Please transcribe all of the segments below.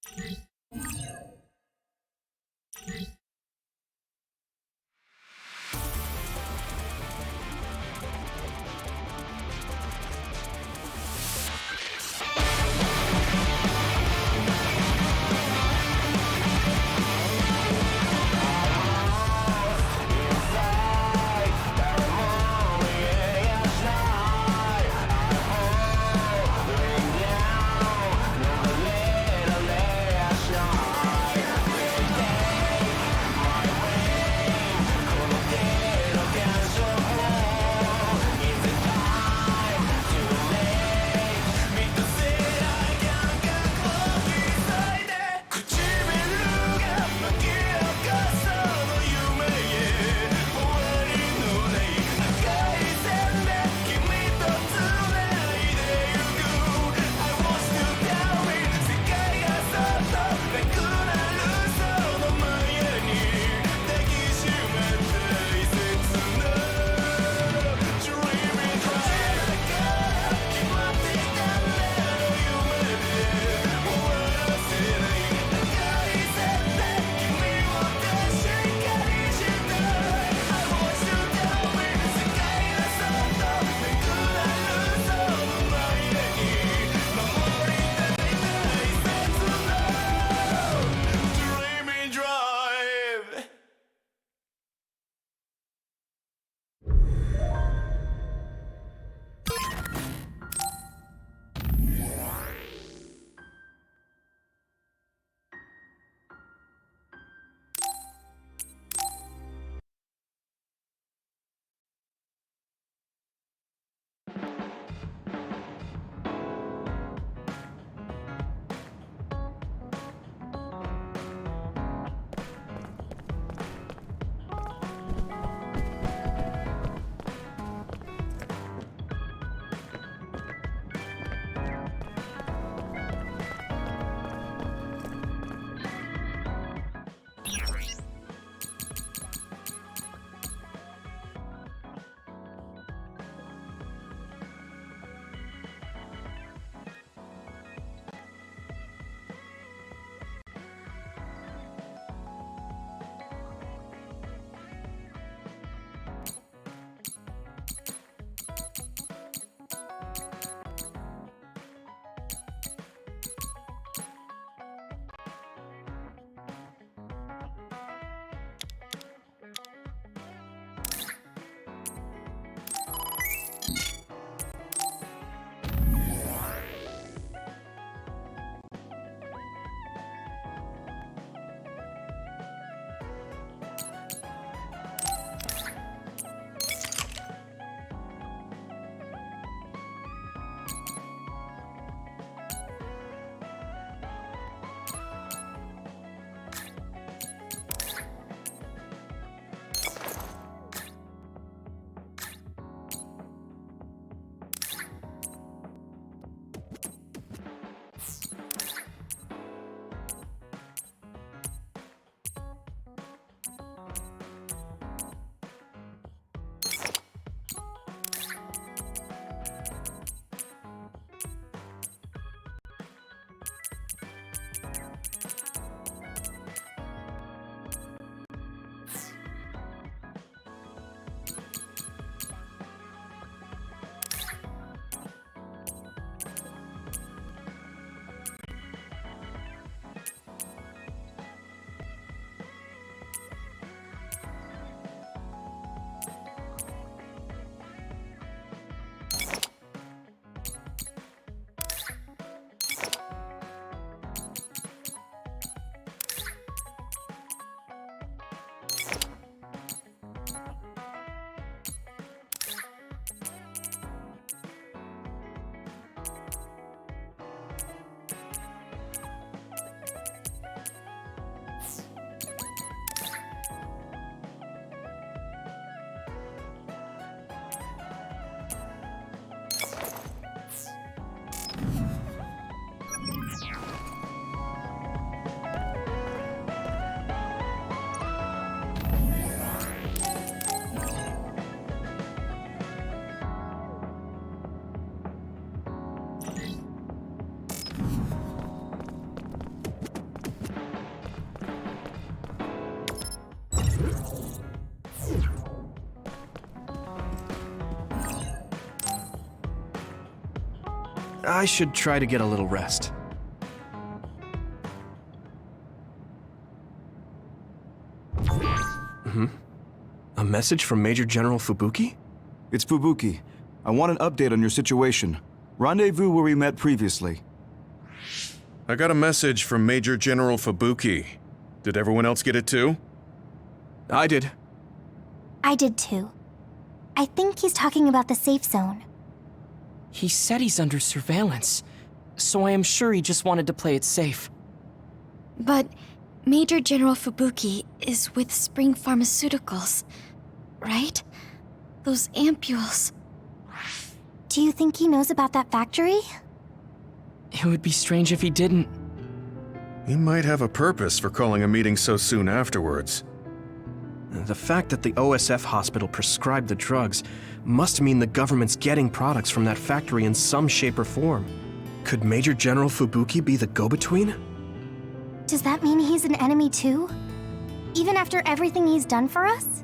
Shine. I should try to get a little rest. A message from Major General Fubuki? It's Fubuki. I want an update on your situation. Rendezvous where we met previously. I got a message from Major General Fubuki. Did everyone else get it too? I did. I did too. I think he's talking about the safe zone. He said he's under surveillance, so I am sure he just wanted to play it safe. But Major General Fubuki is with Spring Pharmaceuticals, right? Those ampules. Do you think he knows about that factory? It would be strange if he didn't. He might have a purpose for calling a meeting so soon afterwards. The fact that the OSF hospital prescribed the drugs must mean the government's getting products from that factory in some shape or form. Could Major General Fubuki be the go-between? Does that mean he's an enemy too? Even after everything he's done for us?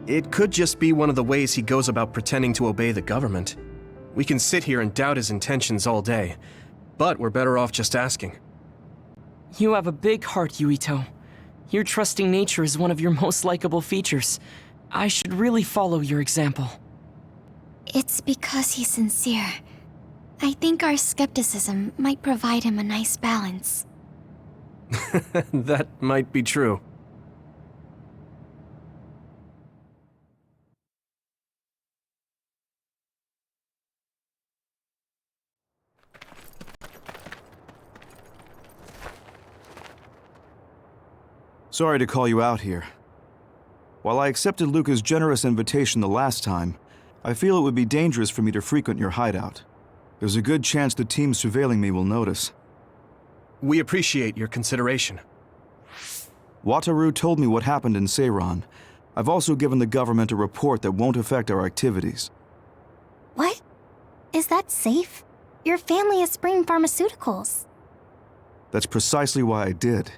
It could just be one of the ways he goes about pretending to obey the government. We can sit here and doubt his intentions all day, but we're better off just asking. You have a big heart, Yuito. Your trusting nature is one of your most likable features. I should really follow your example. It's because he's sincere. I think our skepticism might provide him a nice balance. That might be true. Sorry to call you out here. While I accepted Luca's generous invitation the last time, I feel it would be dangerous for me to frequent your hideout. There's a good chance the team surveilling me will notice. We appreciate your consideration. Wataru told me what happened in Seiran. I've also given the government a report that won't affect our activities. What? Is that safe? Your family is Spring Pharmaceuticals. That's precisely why I did.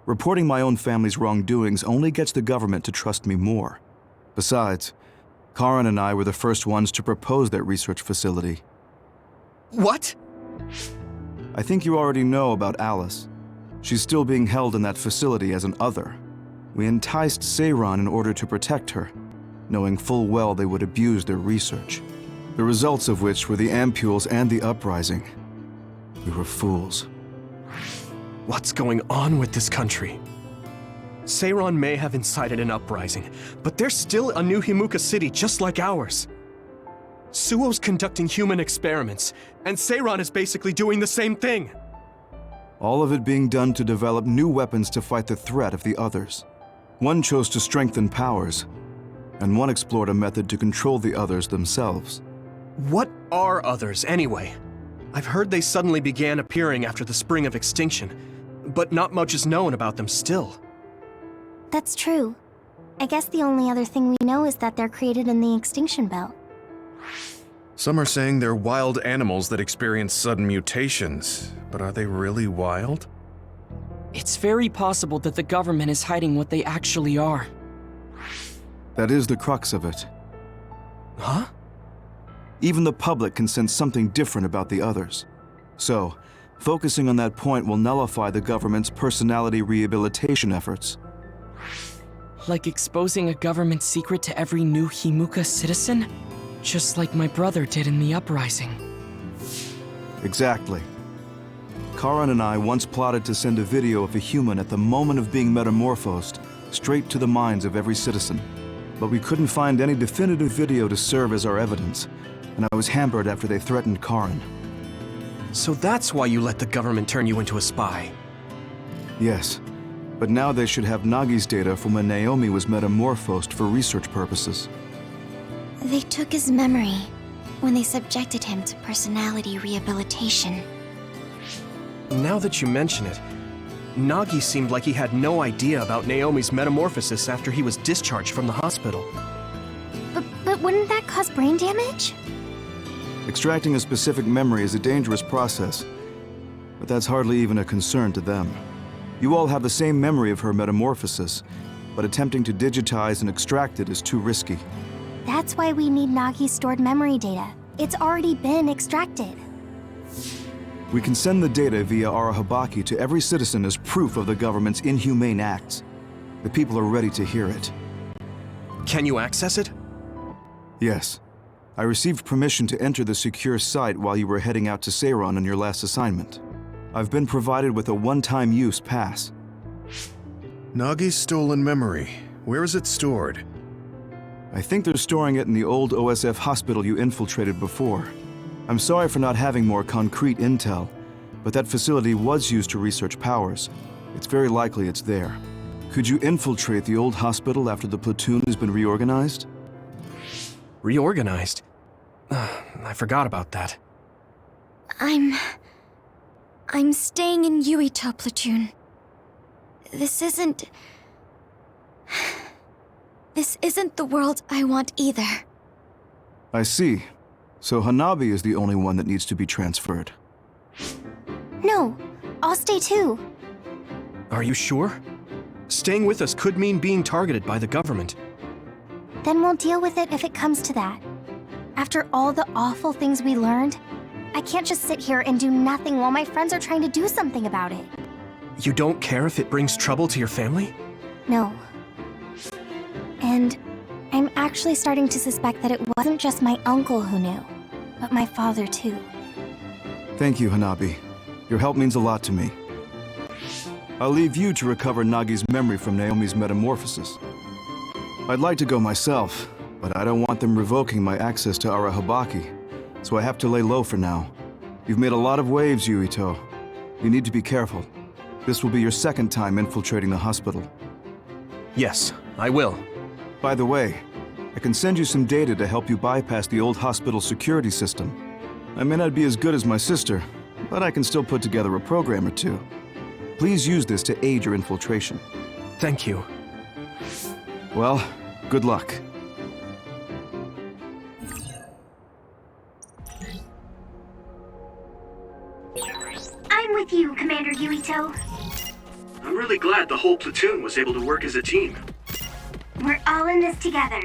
Reporting my own family's wrongdoings only gets the government to trust me more. Besides, Karin and I were the first ones to propose that research facility. What? I think you already know about Alice. She's still being held in that facility as an other. We enticed Seiran in order to protect her, knowing full well they would abuse their research. The results of which were the ampules and the uprising. We were fools. What's going on with this country? Seiran may have incited an uprising, but there's still a new Himuka city just like ours. Suo's conducting human experiments, and Seiran is basically doing the same thing. All of it being done to develop new weapons to fight the threat of the others. One chose to strengthen powers, and one explored a method to control the others themselves. What are others, anyway? I've heard they suddenly began appearing after the Spring of Extinction, but not much is known about them still. That's true. I guess the only other thing we know is that they're created in the extinction belt. Some are saying they're wild animals that experience sudden mutations, but are they really wild? It's very possible that the government is hiding what they actually are. That is the crux of it. Huh? Even the public can sense something different about the others. So, focusing on that point will nullify the government's personality rehabilitation efforts. Like exposing a government secret to every new Himuka citizen? Just like my brother did in the uprising. Exactly. Karin and I once plotted to send a video of a human at the moment of being metamorphosed straight to the minds of every citizen. But we couldn't find any definitive video to serve as our evidence, and I was hampered after they threatened Karin. So that's why you let the government turn you into a spy. Yes, but now they should have Nagi's data from when Naomi was metamorphosed for research purposes. They took his memory when they subjected him to personality rehabilitation. Now that you mention it, Nagi seemed like he had no idea about Naomi's metamorphosis after he was discharged from the hospital. But wouldn't that cause brain damage? Extracting a specific memory is a dangerous process, but that's hardly even a concern to them. You all have the same memory of her metamorphosis, but attempting to digitize and extract it is too risky. That's why we need Nagi's stored memory data, It's already been extracted. We can send the data via Arahabaki to every citizen as proof of the government's inhumane acts. The people are ready to hear it. Can you access it? Yes. I received permission to enter the secure site while you were heading out to Seiron on your last assignment. I've been provided with a one-time use pass. Nagi's stolen memory. Where is it stored? I think they're storing it in the old OSF hospital you infiltrated before. I'm sorry for not having more concrete intel, but that facility was used to research powers. It's very likely it's there. Could you infiltrate the old hospital after the platoon has been reorganized? Reorganized? I forgot about that. I'm staying in Yuito platoon. This isn't the world I want either. I see. So Hanabi is the only one that needs to be transferred. No, I'll stay too. Are you sure? Staying with us could mean being targeted by the government. Then we'll deal with it if it comes to that. After all the awful things we learned, I can't just sit here and do nothing while my friends are trying to do something about it. You don't care if it brings trouble to your family? No. And I'm actually starting to suspect that it wasn't just my uncle who knew, but my father too. Thank you, Hanabi. Your help means a lot to me. I'll leave you to recover Nagi's memory from Naomi's metamorphosis. I'd like to go myself, but I don't want them revoking my access to Arahabaki, so I have to lay low for now. You've made a lot of waves, Yuito. You need to be careful. This will be your second time infiltrating the hospital. Yes, I will. By the way, I can send you some data to help you bypass the old hospital security system. I may not be as good as my sister, but I can still put together a program or two. Please use this to aid your infiltration. Thank you. Well, good luck. I'm with you, Commander Yuito. I'm really glad the whole platoon was able to work as a team. We're all in this together.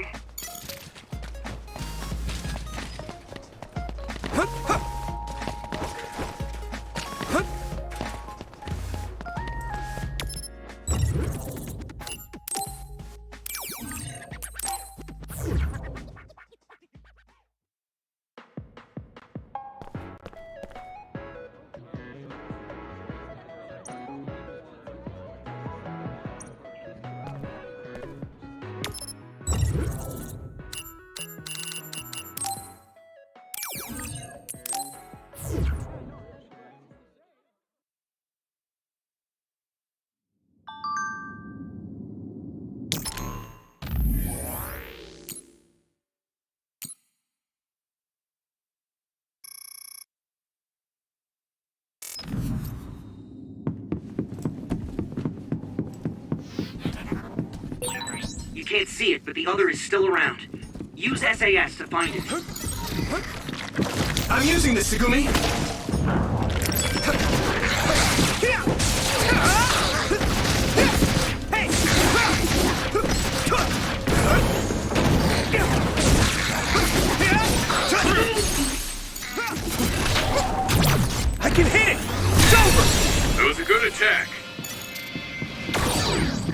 You can't see it, but the other is still around. Use SAS to find it. I'm using this, Segumi! I can hit it! It's over! That was a good attack.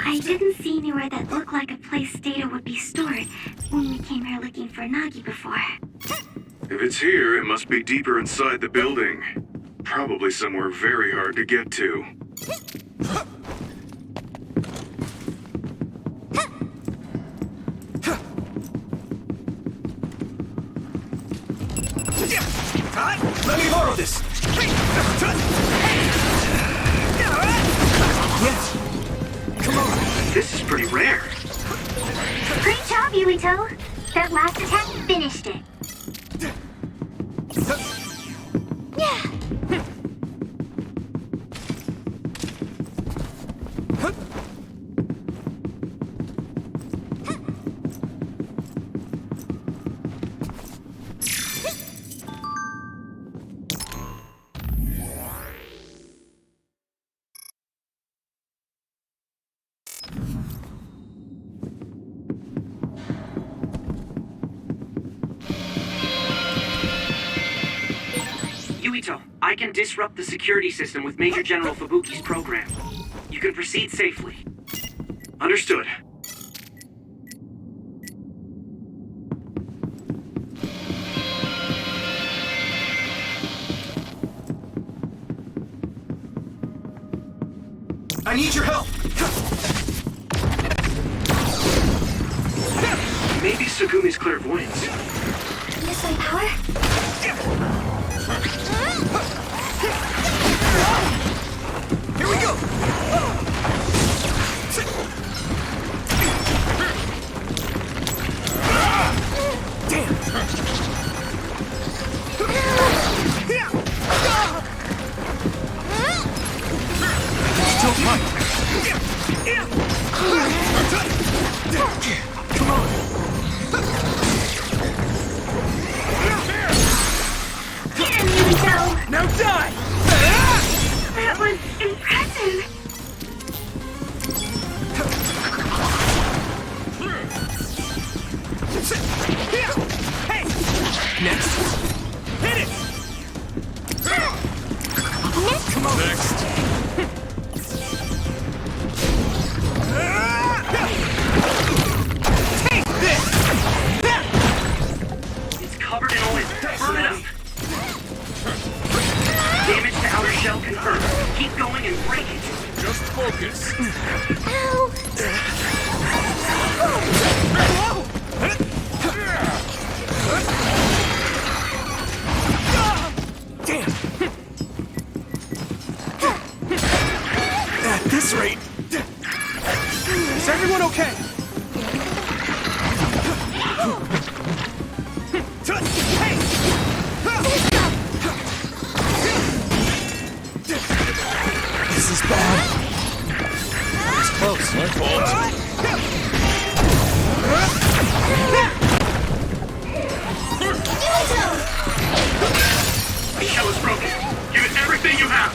I didn't see anywhere that looked like a place data would be stored when we came here looking for Nagi before. If it's here, it must be deeper inside the building. Probably somewhere very hard to get to. Let me borrow this! Yes! Come on! This is pretty rare. Great job, Yuito! That last attack finished it. Yuito, I can disrupt the security system with Major General Fubuki's program. You can proceed safely. Understood. I need your help! Maybe Sugumi's clairvoyance. Use my power? Here we go! Damn! Still fine. Come on! Damn, Yuito! Now die! That was impressive! Hey! Next! Hit it! Come on! Next! Take this! It's covered in oil. Burn it up. Damage to outer shell confirmed. Keep going and break it. Just focus. Damn! At this rate... Is everyone okay? Hey! This is bad. It's close. My fault. The shell is broken. Give it everything you have.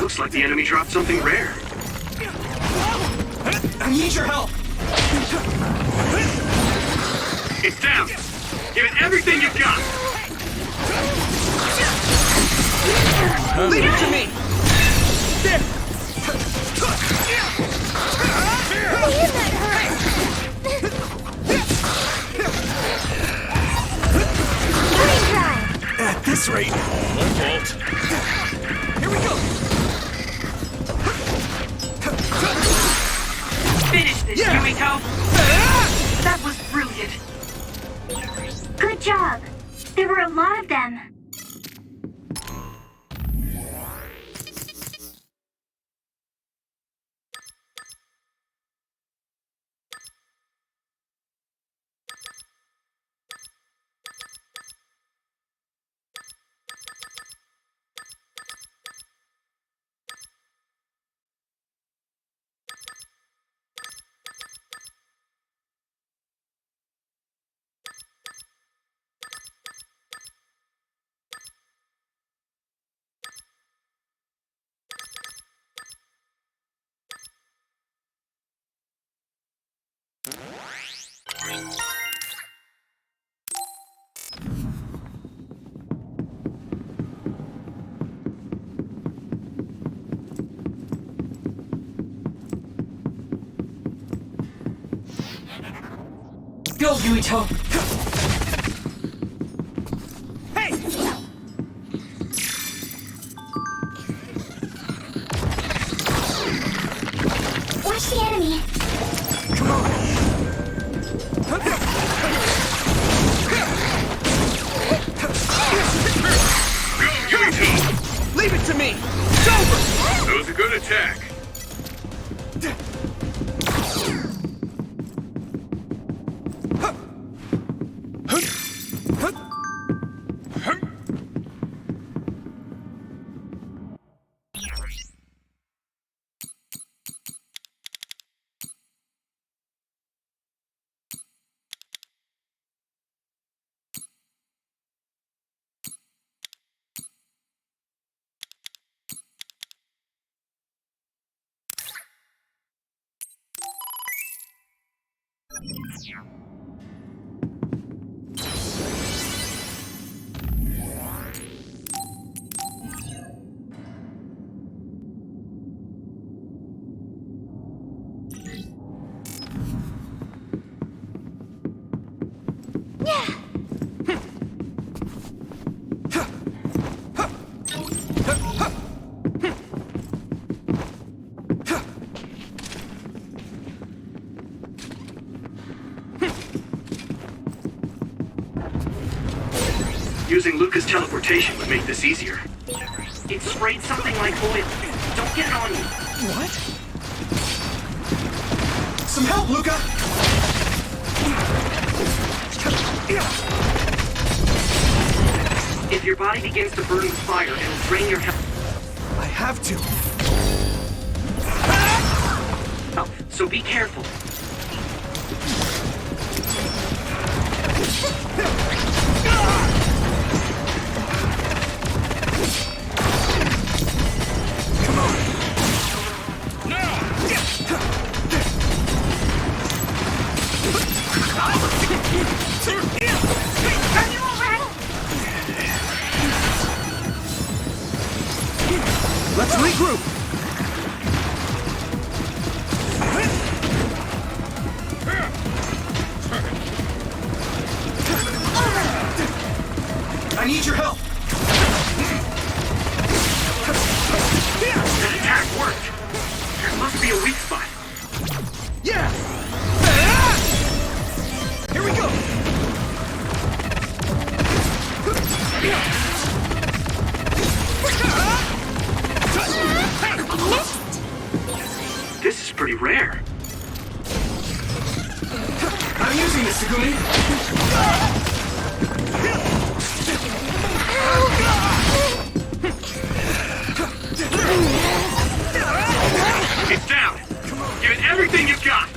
Looks like the enemy dropped something rare. I need your help. It's down. Give it everything you've got. Leave it to me. There. At this rate. My fault. Here we go. Finish this, Yeah. Yuito. That was brilliant. Good job. There were a lot of them. Go, Yuito! Hey! Watch the enemy. Come on. Go, Yuito! Leave it to me. It's over. That was a good attack. Using Luca's teleportation would make this easier. It sprayed something like oil. Don't get it on you. What? Some help, Luca! If your body begins to burn with fire, it'll drain your health. I have to. So be careful. Let's regroup! I need your help! That attack worked. There must be a weak spot. Yeah! Here we go! This is pretty rare. I'm using this, Segumi! It's down. Give it everything you've got.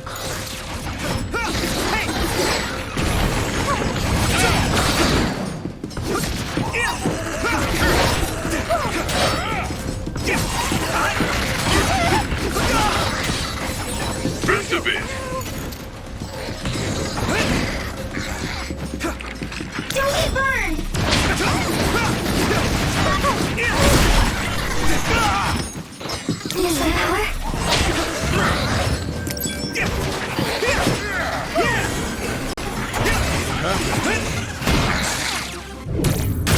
Rest a bit. Don't get burned! Is that power?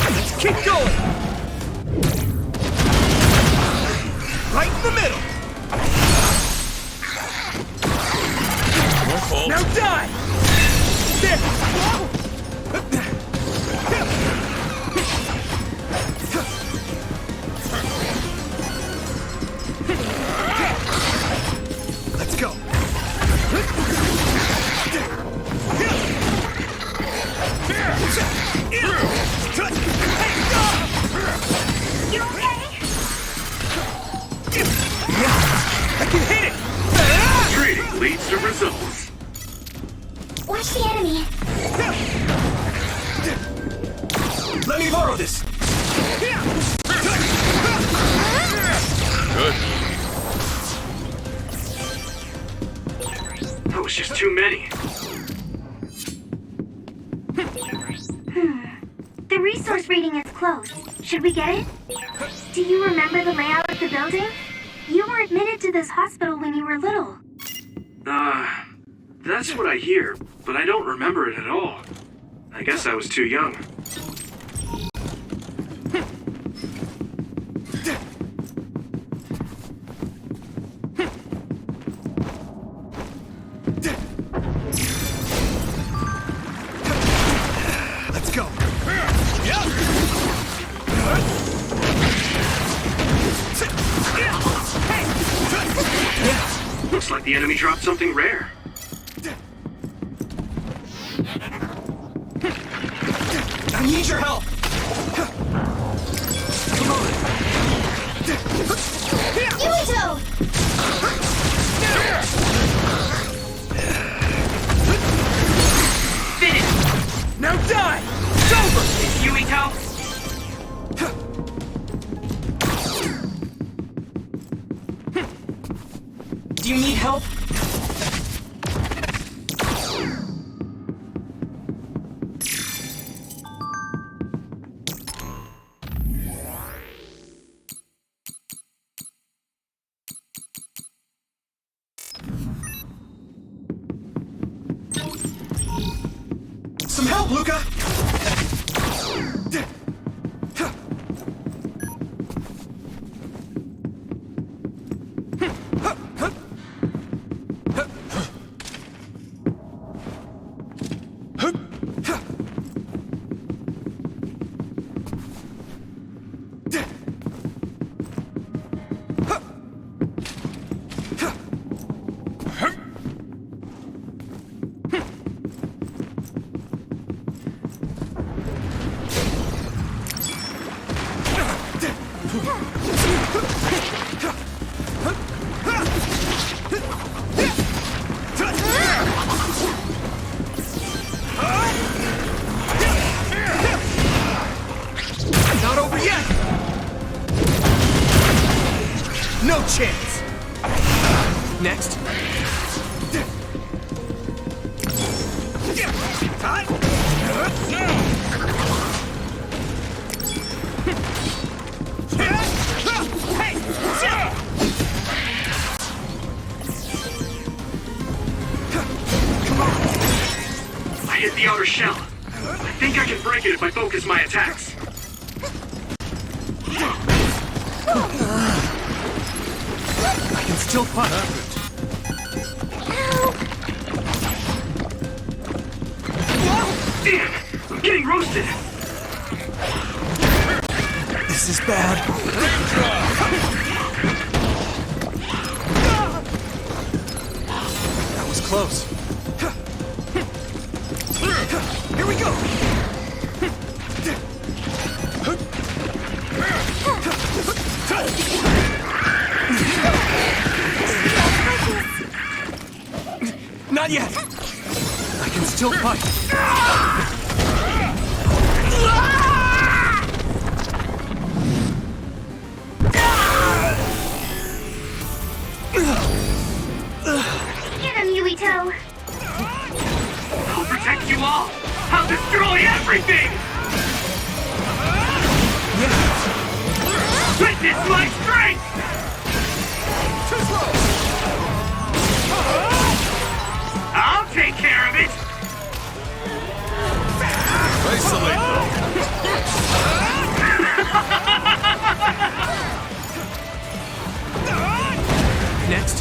Let's keep going! Right in the middle! Now die! There! Let's go! You okay? Yeah! I can hit it! Trading leads to results. Watch the enemy. Let me borrow this! Good. That was just too many. The resource reading is close. Should we get it? Do you remember the layout of the building? You were admitted to this hospital when you were little. That's what I hear, but I don't remember it at all. I guess I was too young. Let's go! Looks like the enemy dropped something rare. I need your help! Come on! Yuito! Finish! Now die! It's over! Yuito! Do you need help? help, Luca! Not over yet! No chance! Next. I hit the outer shell. I think I can break it if I focus my attacks. I can still fight. Damn! I'm getting roasted! This is bad. That was close. Here we go! Not yet! I can still fight. Get him, Yuito! I'll protect you all! I'll destroy everything! Witness my strength! Too slow! I'll take care of it! Isolate them. Next.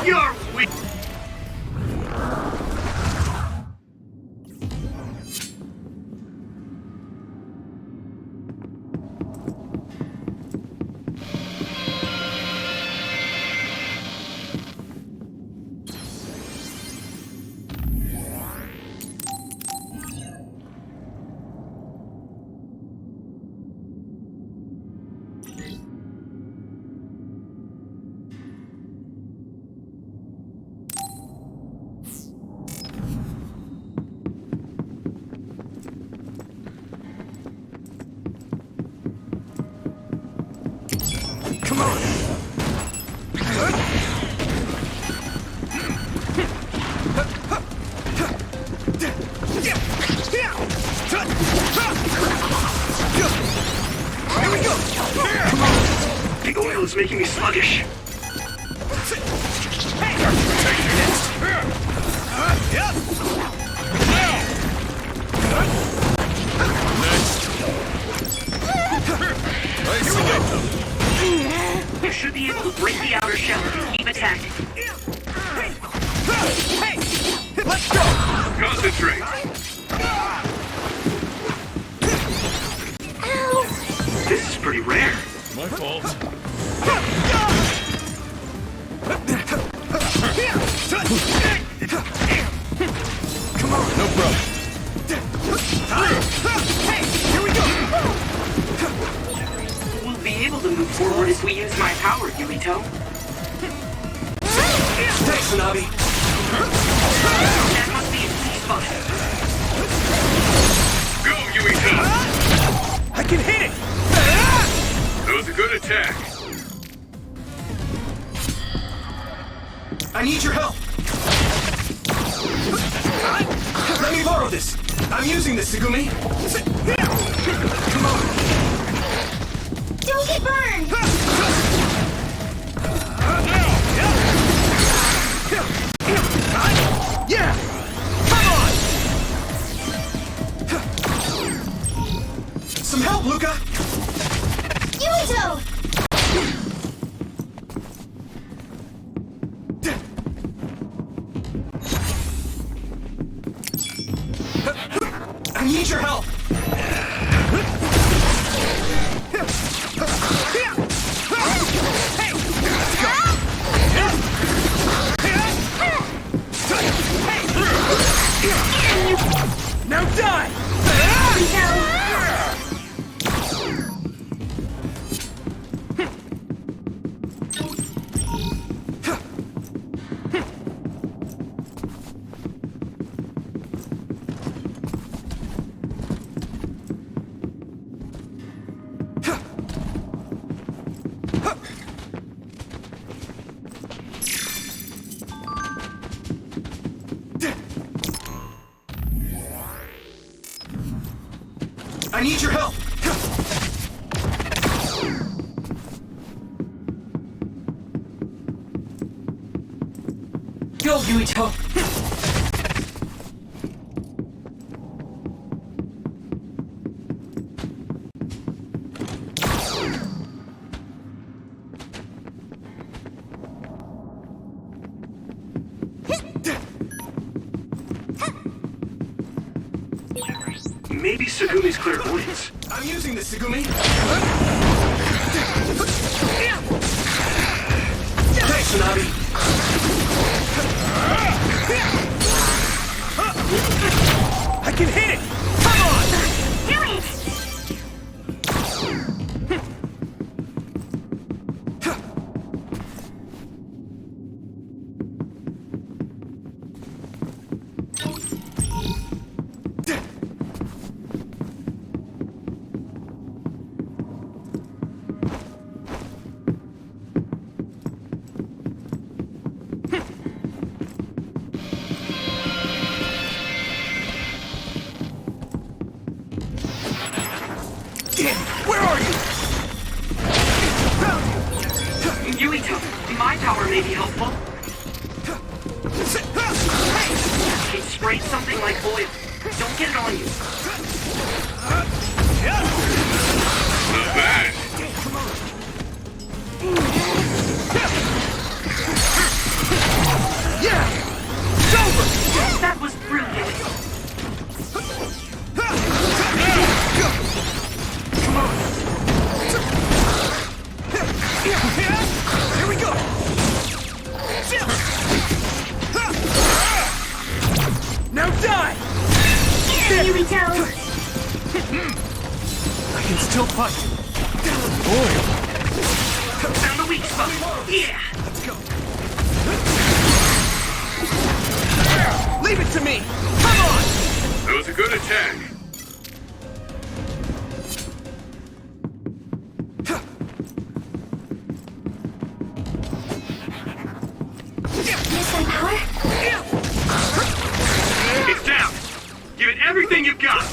You're weak! Come on! Here we go! Come on! The oil is making me sluggish. Next. Isolate them. You should be able to break the outer shell if you keep attacking. Let's go! Concentrate! This is pretty rare. My fault. Come on! No problem. Here we go! We'll be able to move forward if we use my power, Yuito. Thanks, Hanabi! That must be a sweet spot. Go, Yuito! I can hit it! That was a good attack. I need your help! Let me borrow this! I'm using this, Segumi! Come on! Don't get burned! Yeah! Some help, Luca! Yuito! I need your help! Now die! I need your help! Go, Yuito! Maybe Segumi's clairvoyance. I'm using this, Segumi! Thanks, Tsunabi! I can hit it! Come on! Do it! Where are you? Yuito, my power may be helpful. It sprayed something like oil. Don't get it on you. Not bad. Yeah! It's over! That was brilliant. Here we go! Now die! Yuito! I can still fight. Oil! Found the weak spot. Yeah! Let's go. Leave it to me! Come on! That was a good attack. Use my power? It's down. Give it everything you've got.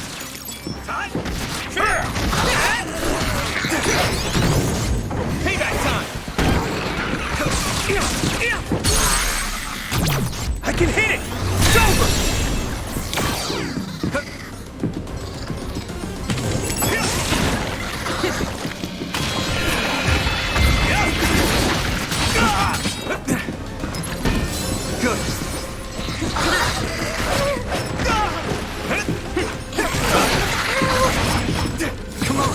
Payback time! I can hit it! It's over! Good. Come on.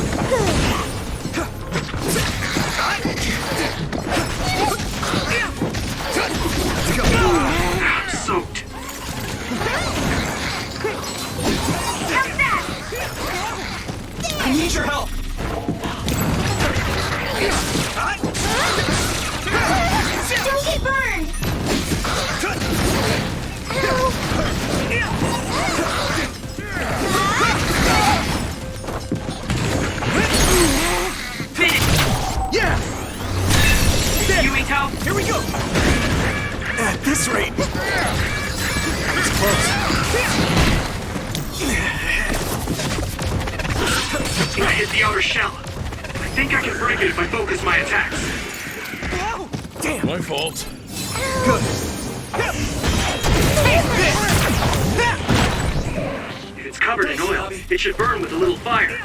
Let's go. I'm soaked. How's that? I need your help. Don't get burned! Finish. Yeah! There. Yuito, Here we go! At this rate... It's close. I hit the outer shell. I think I can break it if I focus my attacks. Damn! My fault. Good. If it's covered in oil, it should burn with a little fire.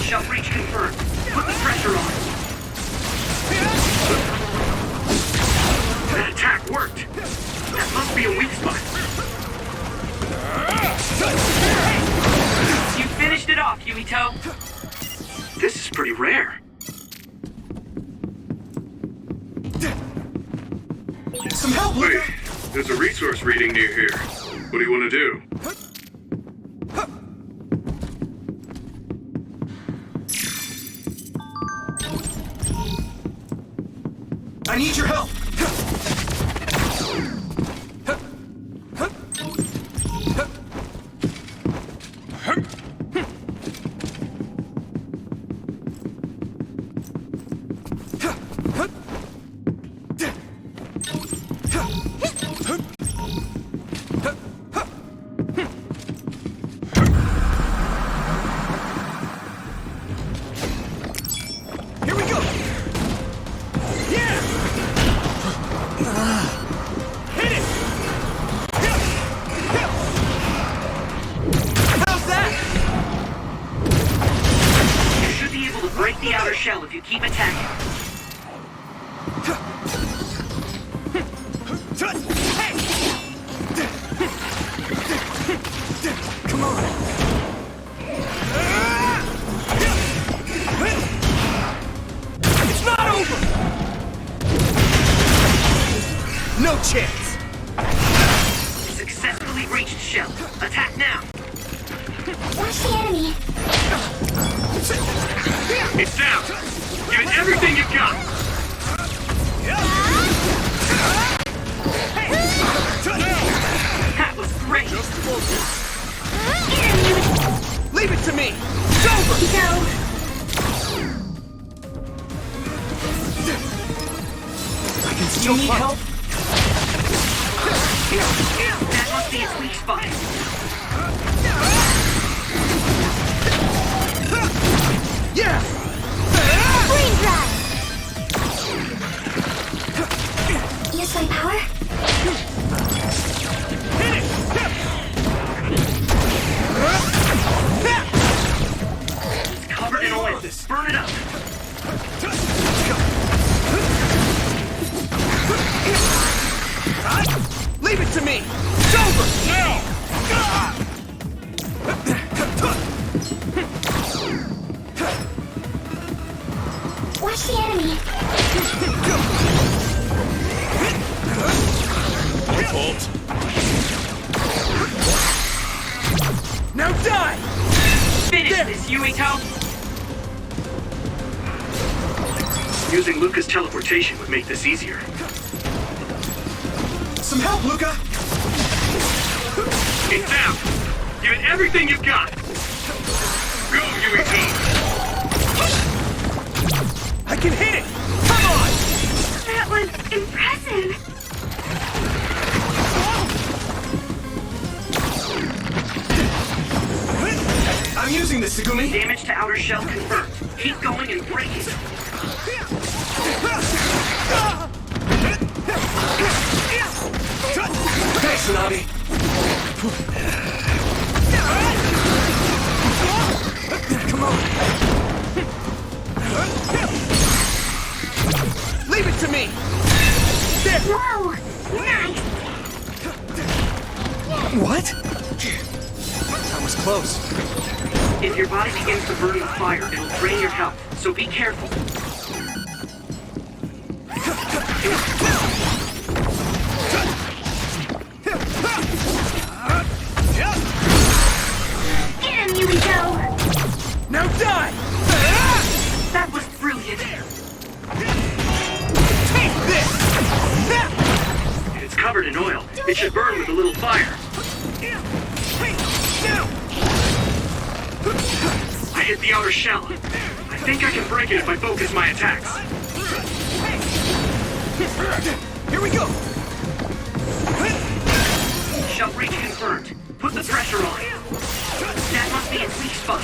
Shell breach confirmed. Put the pressure on. That attack worked. That must be a weak spot. You finished it off, Yuito. This is pretty rare. Some help, Luca! There's a resource reading near here. What do you want to do? I need your help! Here we go! Yeah! Hit it! How's that? You should be able to break the outer shell if you keep attacking. Come on! It's not over! No chance! Successfully breached shell. Attack now. Watch the enemy. It's down. Give it everything you've got. That was great. Leave it to me! It's over! Go. I can still You need fight. help? That must be its weak spot. Yeah! Flame drive. Use my power. It's covered in oil. Burn it up. Leave it to me! It's over! Now! Watch the enemy. Now die! Finish this, Yuito. Using Luca's teleportation would make this easier. Some help, Luca! It's down. Give it everything you've got. Go, Yuito. I can hit it! Come on! That was impressive. I'm using this, Segumi! Damage to outer shell confirmed. Keep going and break it. Thanks, Tsunami! Come on! Leave it to me! There! Whoa. Nice. What? That was close. If your body begins to burn with fire, it'll drain your health, so be careful. Get him, Yuito. Now die! That was brilliant. Take this! It's covered in oil. It should burn with a little fire. I hit the outer shell. I think I can break it if I focus my attacks. Here we go! Shell breach confirmed. Put the pressure on. That must be its weak spot.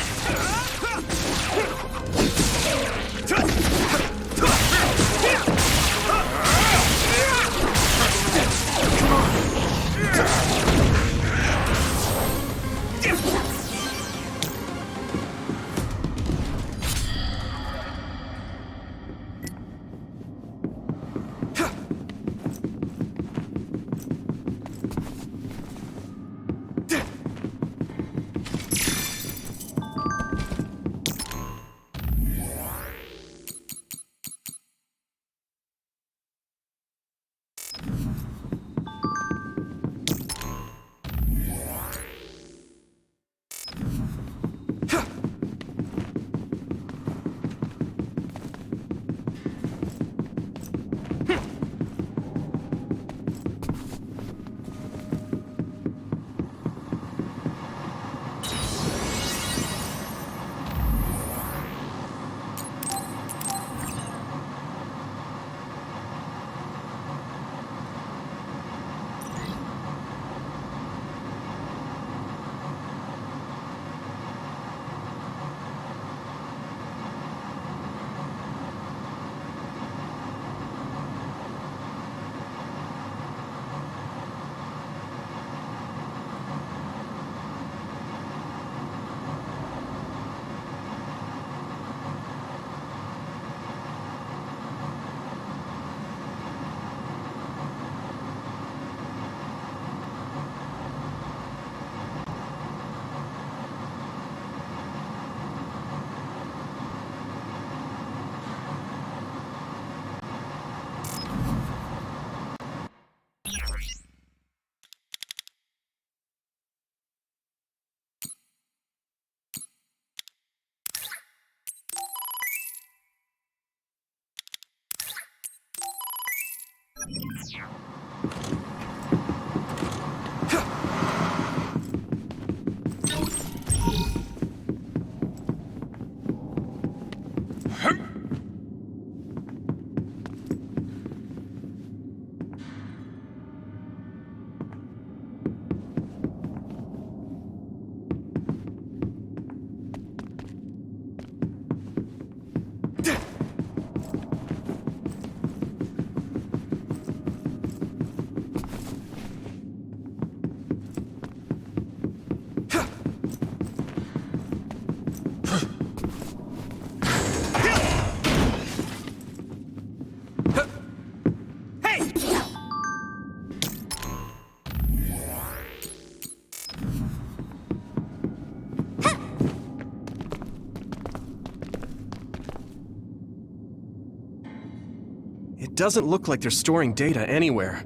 It doesn't look like they're storing data anywhere.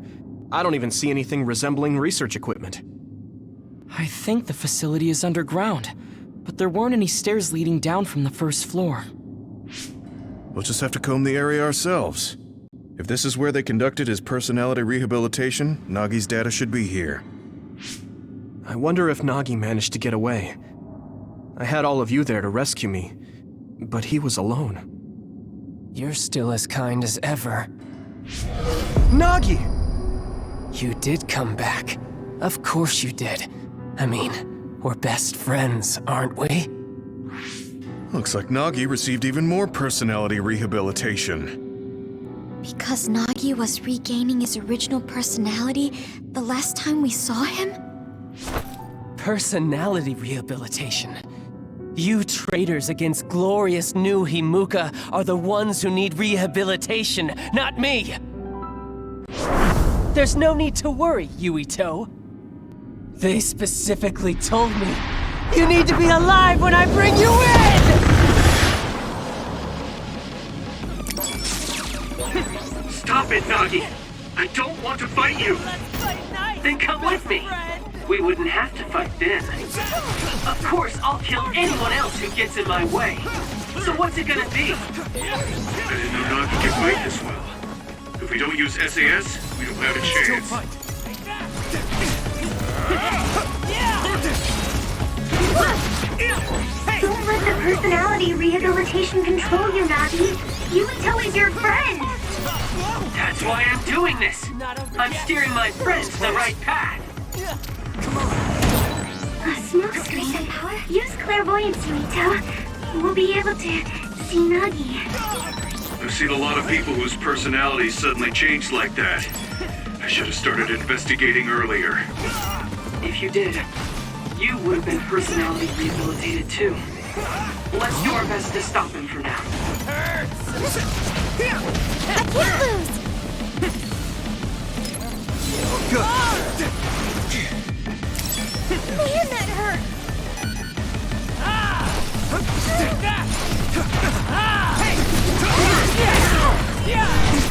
I don't even see anything resembling research equipment. I think the facility is underground, but there weren't any stairs leading down from the first floor. We'll just have to comb the area ourselves. If this is where they conducted his personality rehabilitation, Nagi's data should be here. I wonder if Nagi managed to get away. I had all of you there to rescue me, but he was alone. You're still as kind as ever. Nagi! You did come back. Of course you did. I mean, we're best friends, aren't we? Looks like Nagi received even more personality rehabilitation. Because Nagi was regaining his original personality the last time we saw him? Personality rehabilitation. You traitors against glorious new Himuka are the ones who need rehabilitation, not me! There's no need to worry, Yuito. They specifically told me, you need to be alive when I bring you in! Stop it, Nagi! I don't want to fight you! Then come with me! We wouldn't have to fight then. Of course, I'll kill anyone else who gets in my way. So what's it gonna be? I didn't know Nagi could fight this well. If we don't use SAS, we don't have a chance. Don't let the personality rehabilitation control you, Nagi. Yuito is your friend. That's why I'm doing this. I'm steering my friends to the right path. A smoke screen. Use clairvoyance, Yuito. We'll be able to see Nagi. I've seen a lot of people whose personalities suddenly changed like that. I should have started investigating earlier. If you did, you would have been personality rehabilitated too. Let's do our best to stop him for now. I can't lose! Man, that hurt!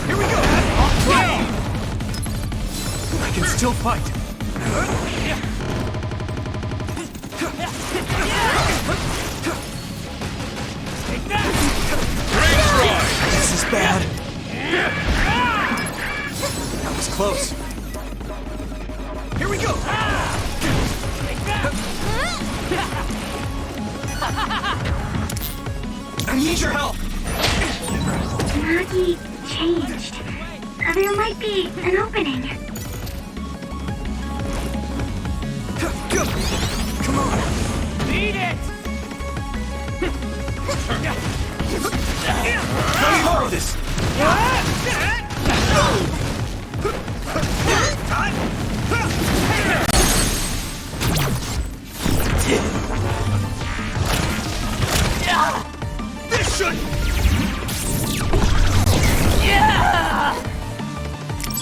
Here we go! I can still fight. This is bad. That was close. Here we go! I need your help! Nagi changed. There might be an opening. Come on! Beat it! Let me borrow this! This should...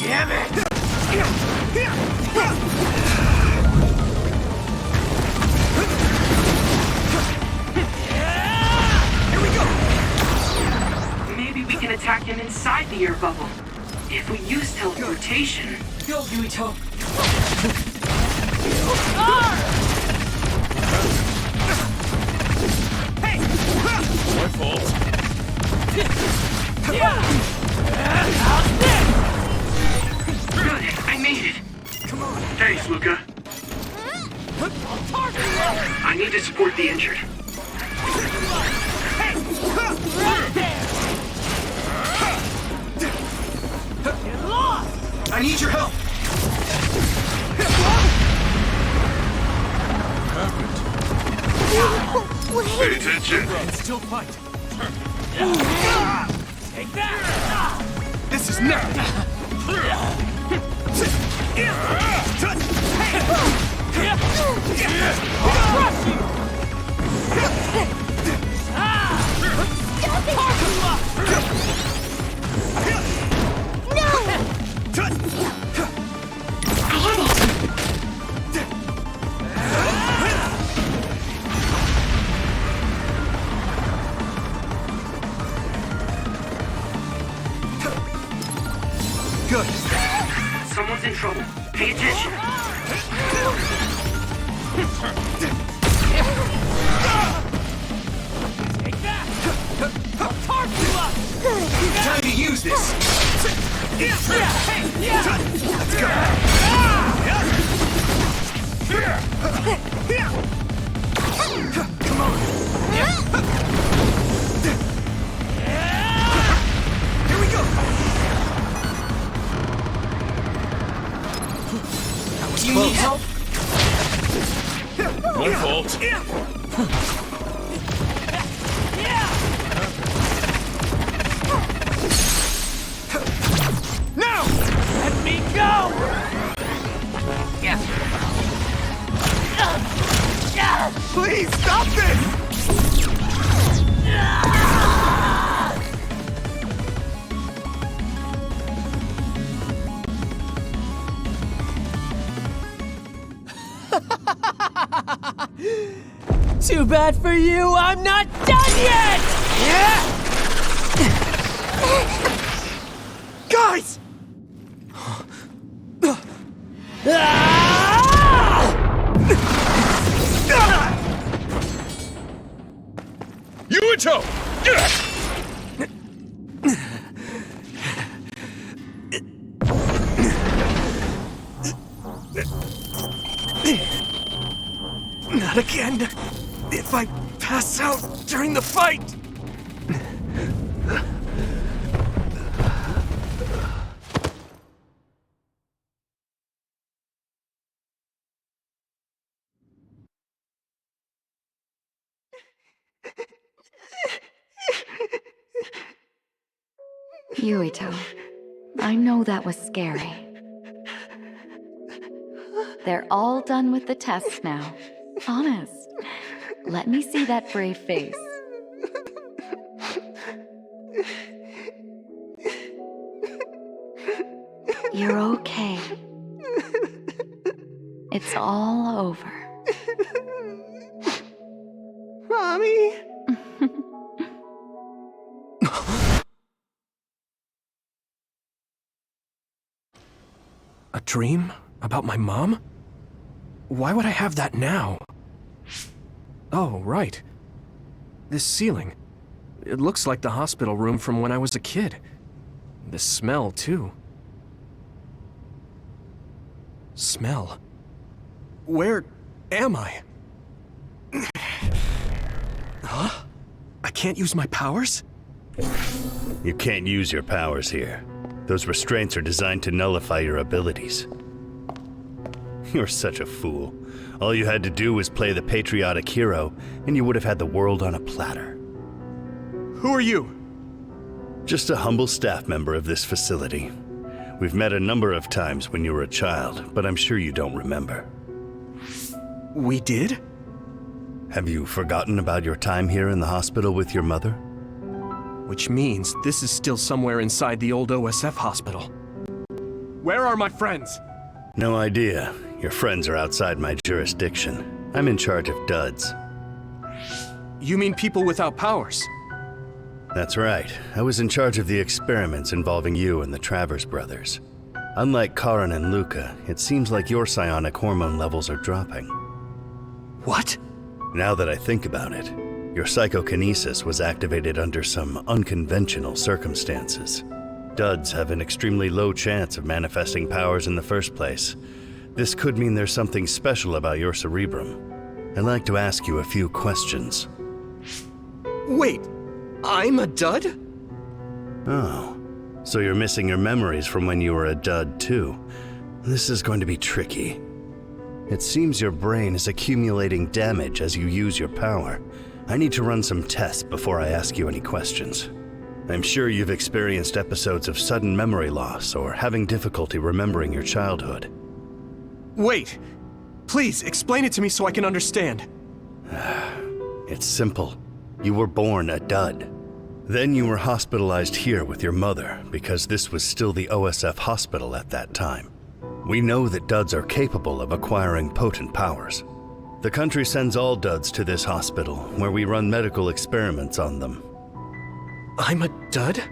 Damn it! Here we go! Maybe we can attack him inside the air bubble. If we use teleportation... Go, Yuito! My fault. this, Luca? I need to support the injured. I need your help! Pay attention. Still fight. Take that! This is nothing! Good. Someone's in trouble. Pay attention. Take that! Carve you up! Time to use this! Let's go! Come on! Here we go! That was close. Need help? My fault. Now! Let me go! Please stop this! Too bad for you, I'm not done yet! Guys! Yuito! Not again. If I pass out during the fight. Yuito, I know that was scary. They're all done with the tests now. Honest. Let me see that brave face. You're okay. It's all over. Mommy? A dream? About my mom? Why would I have that now? Oh, right. This ceiling. It looks like the hospital room from when I was a kid. The smell, too. Smell? Where am I? Huh? I can't use my powers? You can't use your powers here. Those restraints are designed to nullify your abilities. You're such a fool. All you had to do was play the patriotic hero, and you would have had the world on a platter. Who are you? Just a humble staff member of this facility. We've met a number of times when you were a child, but I'm sure you don't remember. We did? Have you forgotten about your time here in the hospital with your mother? Which means this is still somewhere inside the old OSF hospital. Where are my friends? No idea. Your friends are outside my jurisdiction. I'm in charge of duds. You mean people without powers? That's right. I was in charge of the experiments involving you and the Travers brothers. Unlike Karin and Luca, it seems like your psionic hormone levels are dropping. What? Now that I think about it, your psychokinesis was activated under some unconventional circumstances. Duds have an extremely low chance of manifesting powers in the first place. This could mean there's something special about your cerebrum. I'd like to ask you a few questions. Wait, I'm a dud? Oh, so you're missing your memories from when you were a dud too. This is going to be tricky. It seems your brain is accumulating damage as you use your power. I need to run some tests before I ask you any questions. I'm sure you've experienced episodes of sudden memory loss or having difficulty remembering your childhood. Wait, please explain it to me so I can understand. It's simple. You were born a dud. Then you were hospitalized here with your mother because this was still the OSF hospital at that time. We know that duds are capable of acquiring potent powers. The country sends all duds to this hospital, where we run medical experiments on them. I'm a dud?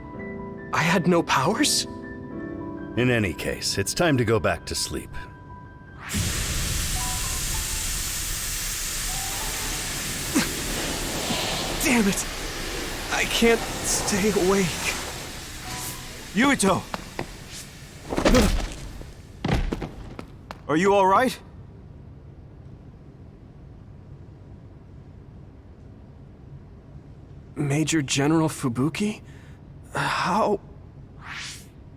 I had no powers? In any case, it's time to go back to sleep. Damn it! I can't stay awake. Yuito! Are you all right? Major General Fubuki? How?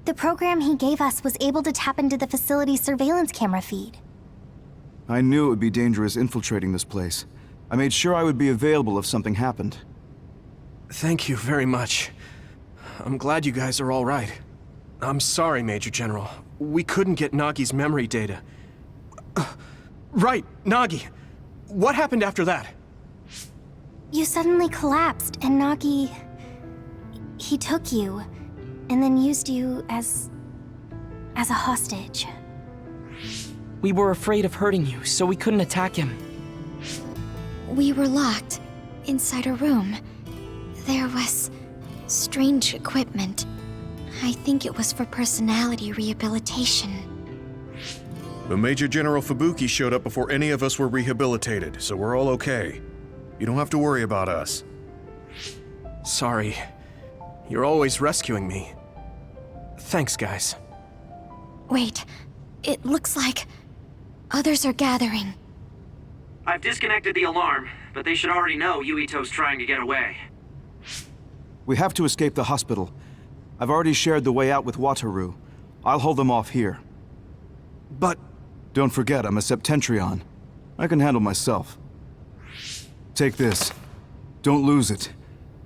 The program he gave us was able to tap into the facility's surveillance camera feed. I knew it would be dangerous infiltrating this place. I made sure I would be available if something happened. Thank you very much. I'm glad you guys are all right. I'm sorry, Major General. We couldn't get Nagi's memory data. Right, Nagi. What happened after that? You suddenly collapsed, and Nagi... he took you, and then used you as a hostage. We were afraid of hurting you, so we couldn't attack him. We were locked inside a room. There was strange equipment. I think it was for personality rehabilitation. But Major General Fubuki showed up before any of us were rehabilitated, so we're all okay. You don't have to worry about us. Sorry. You're always rescuing me. Thanks, guys. Wait, it looks like others are gathering. I've disconnected the alarm, but they should already know Yuito's trying to get away. We have to escape the hospital. I've already shared the way out with Wataru. I'll hold them off here. But... Don't forget, I'm a Septentrion. I can handle myself. Take this. Don't lose it,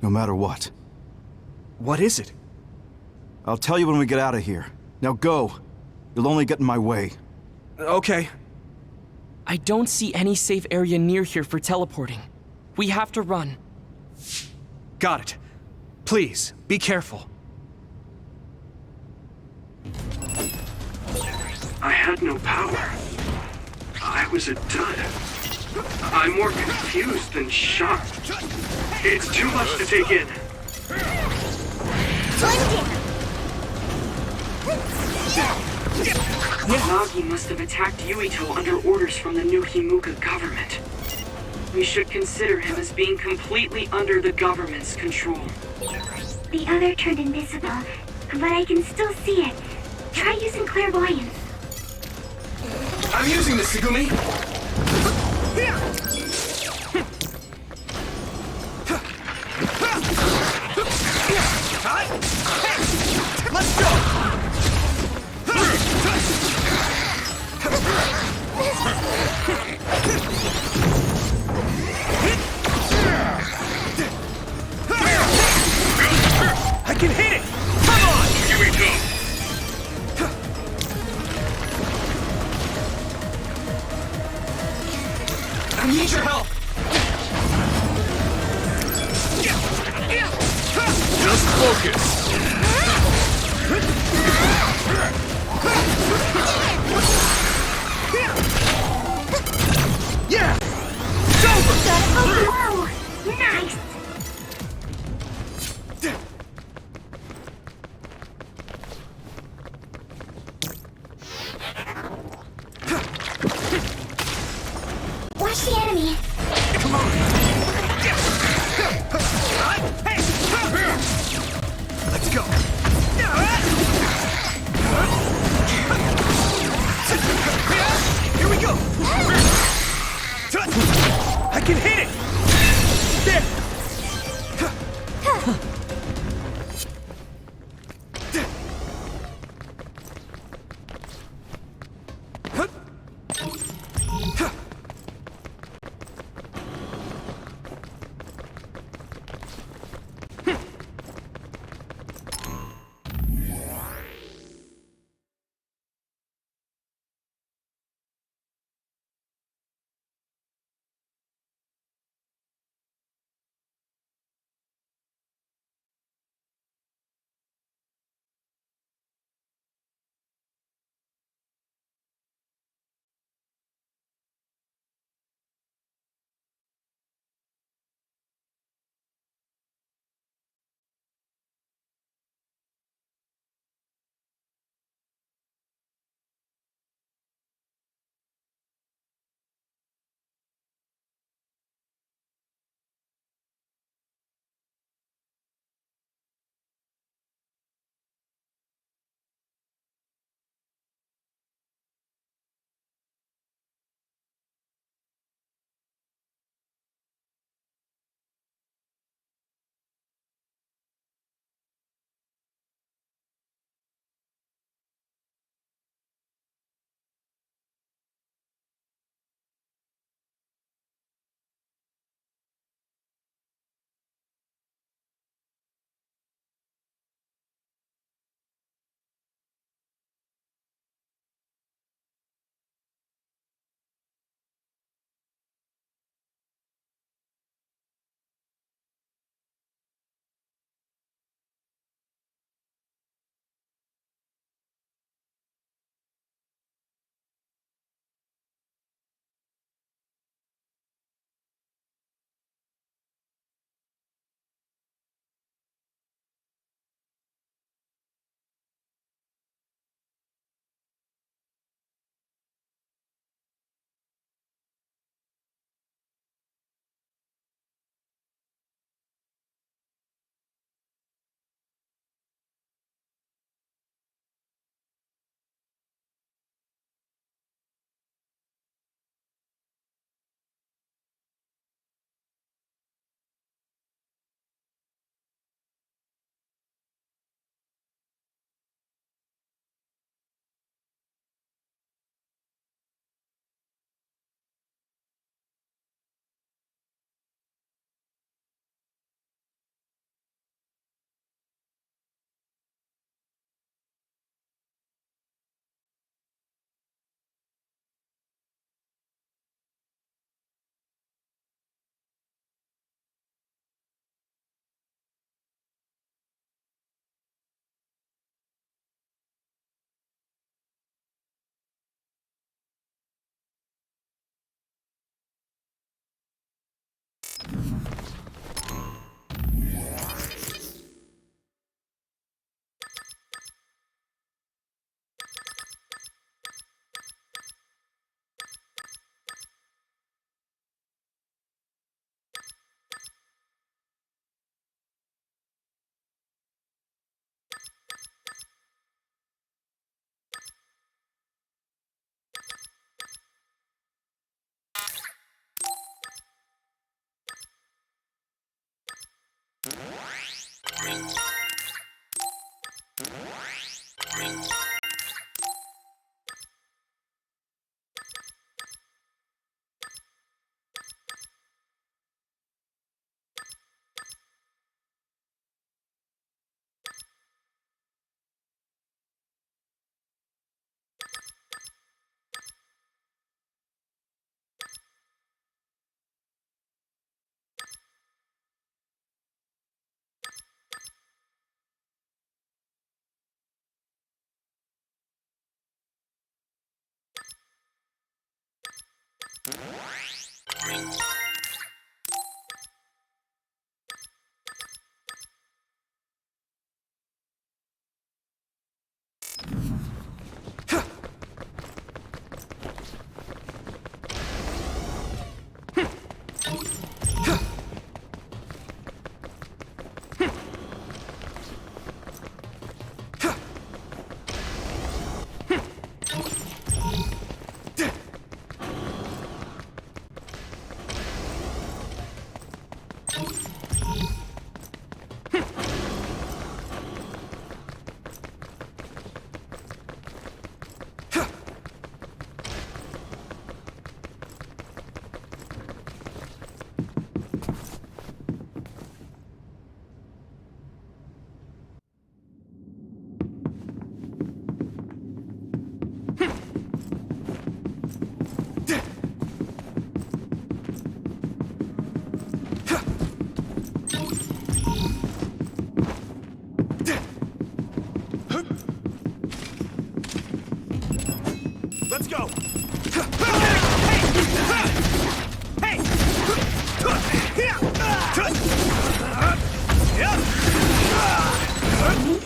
no matter what. What is it? I'll tell you when we get out of here. Now go. You'll only get in my way. Okay. I don't see any safe area near here for teleporting. We have to run. Got it. Please, be careful. I had no power. I was a dud. I'm more confused than shocked. It's too much to take in. Nagi must have attacked Yuito under orders from the new Himuka government. We should consider him as being completely under the government's control. The other turned invisible, but I can still see it. Try using clairvoyance. I'm using this, Segumi! Let's go! I can hit it! Come on! Here we go! I need your help! Just focus! Yeah! It's over! Oh, whoa! Nice! Watch the enemy!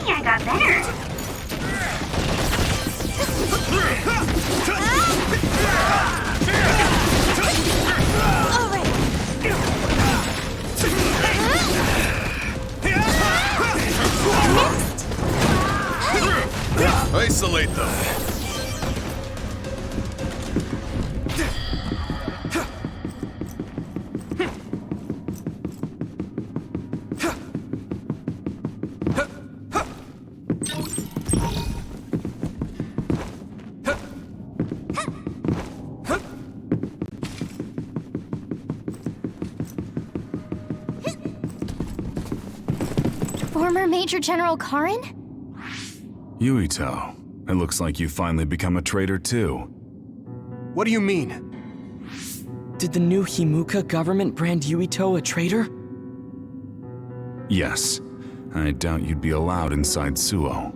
Maybe I got better. Isolate them. Former Major General Karin? Yuito, it looks like you finally become a traitor too. What do you mean? Did the new Himuka government brand Yuito a traitor? Yes. I doubt you'd be allowed inside Suo.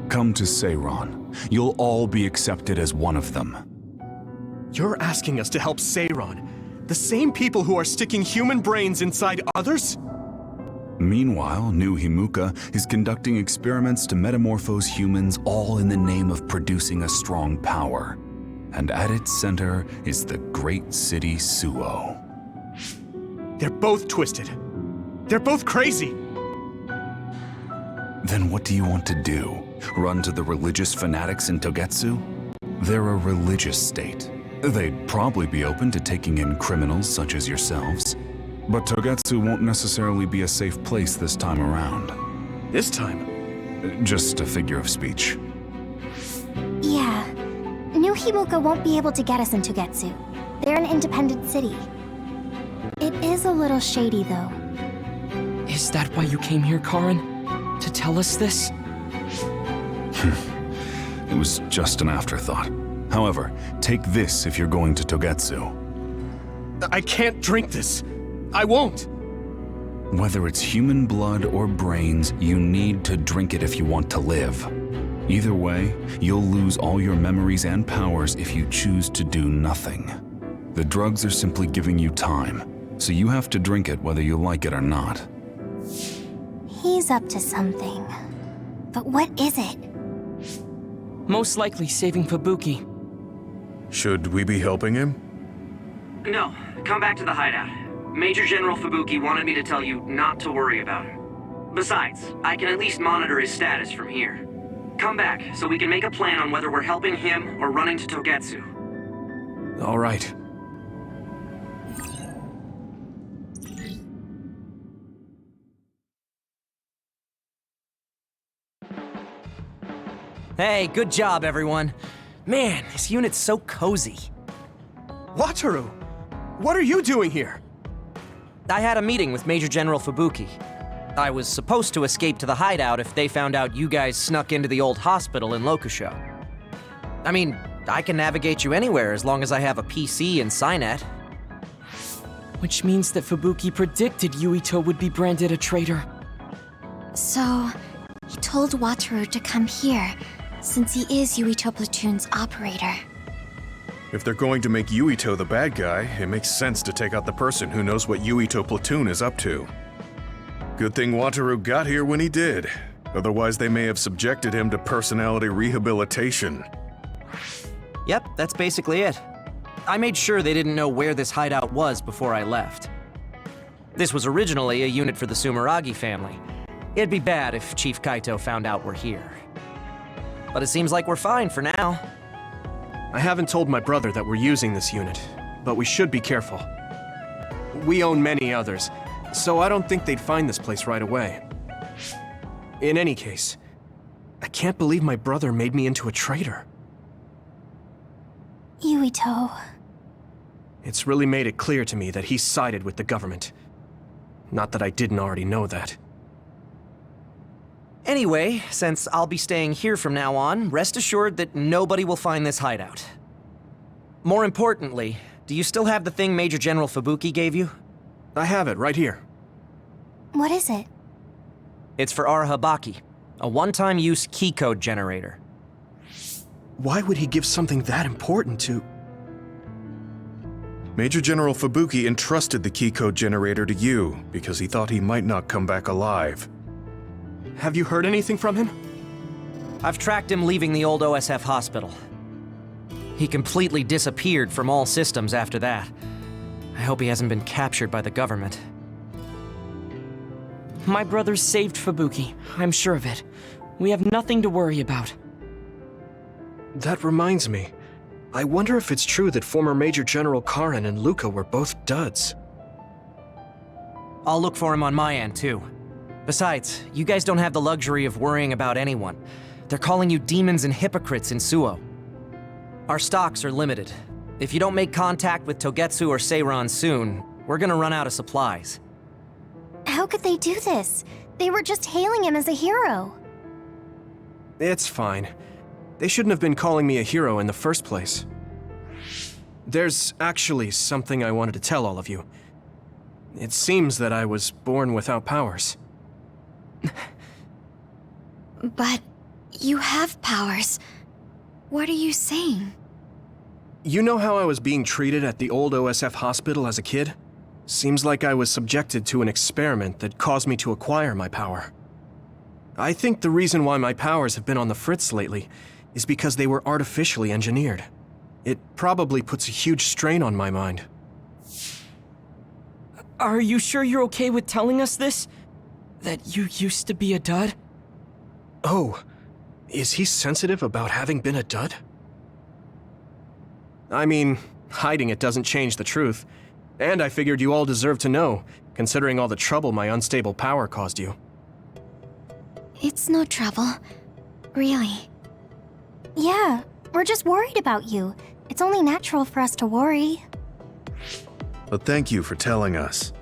Come to Seiron. You'll all be accepted as one of them. You're asking us to help Seiron, the same people who are sticking human brains inside others? Meanwhile, New Himuka is conducting experiments to metamorphose humans, all in the name of producing a strong power. And at its center is the great city Suo. They're both twisted. They're both crazy. Then what do you want to do? Run to the religious fanatics in Togetsu? They're a religious state. They'd probably be open to taking in criminals such as yourselves. But Togetsu won't necessarily be a safe place this time around. This time? Just a figure of speech. Yeah. New Himuka won't be able to get us in Togetsu. They're an independent city. It is a little shady, though. Is that why you came here, Karin? To tell us this? It was just an afterthought. However, take this if you're going to Togetsu. I can't drink this. I won't. Whether it's human blood or brains, you need to drink it if you want to live. Either way, you'll lose all your memories and powers if you choose to do nothing. The drugs are simply giving you time, so you have to drink it whether you like it or not. He's up to something. But what is it? Most likely saving Fubuki. Should we be helping him? No, come back to the hideout. Major General Fubuki wanted me to tell you not to worry about him. Besides, I can at least monitor his status from here. Come back, so we can make a plan on whether we're helping him or running to Togetsu. All right. Hey, good job, everyone. Man, this unit's so cozy. Wataru! What are you doing here? I had a meeting with Major General Fubuki. I was supposed to escape to the hideout if they found out you guys snuck into the old hospital in Lokusho. I mean, I can navigate you anywhere as long as I have a PC and Cynet. Which means that Fubuki predicted Yuito would be branded a traitor. So, he told Wataru to come here, since he is Yuito Platoon's operator. If they're going to make Yuito the bad guy, it makes sense to take out the person who knows what Yuito Platoon is up to. Good thing Wataru got here when he did. Otherwise, they may have subjected him to personality rehabilitation. Yep, that's basically it. I made sure they didn't know where this hideout was before I left. This was originally a unit for the Sumeragi family. It'd be bad if Chief Kaito found out we're here. But it seems like we're fine for now. I haven't told my brother that we're using this unit, but we should be careful. We own many others, so I don't think they'd find this place right away. In any case, I can't believe my brother made me into a traitor. Yuito. It's really made it clear to me that he sided with the government. Not that I didn't already know that. Anyway, since I'll be staying here from now on, rest assured that nobody will find this hideout. More importantly, do you still have the thing Major General Fubuki gave you? I have it right here. What is it? It's for Arahabaki, a one-time use key code generator. Why would he give something that important to... Major General Fubuki entrusted the key code generator to you because he thought he might not come back alive. Have you heard anything from him? I've tracked him leaving the old OSF hospital. He completely disappeared from all systems after that. I hope he hasn't been captured by the government. My brother saved Fubuki, I'm sure of it. We have nothing to worry about. That reminds me. I wonder if it's true that former Major General Karen and Luca were both duds. I'll look for him on my end, too. Besides, you guys don't have the luxury of worrying about anyone. They're calling you demons and hypocrites in Suo. Our stocks are limited. If you don't make contact with Togetsu or Seiran soon, we're gonna run out of supplies. How could they do this? They were just hailing him as a hero. It's fine. They shouldn't have been calling me a hero in the first place. There's actually something I wanted to tell all of you. It seems that I was born without powers. But you have powers. What are you saying? You know how I was being treated at the old OSF hospital as a kid? Seems like I was subjected to an experiment that caused me to acquire my power. I think the reason why my powers have been on the fritz lately is because they were artificially engineered. It probably puts a huge strain on my mind. Are you sure you're okay with telling us this? That you used to be a dud? Oh, is he sensitive about having been a dud? I mean, hiding it doesn't change the truth. And I figured you all deserve to know, considering all the trouble my unstable power caused you. It's no trouble. Really. Yeah, we're just worried about you. It's only natural for us to worry. But thank you for telling us.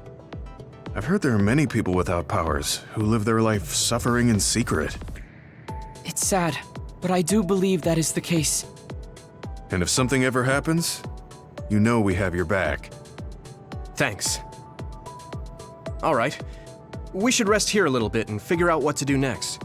I've heard there are many people without powers who live their life suffering in secret. It's sad, but I do believe that is the case. And if something ever happens, you know we have your back. Thanks. All right. We should rest here a little bit and figure out what to do next.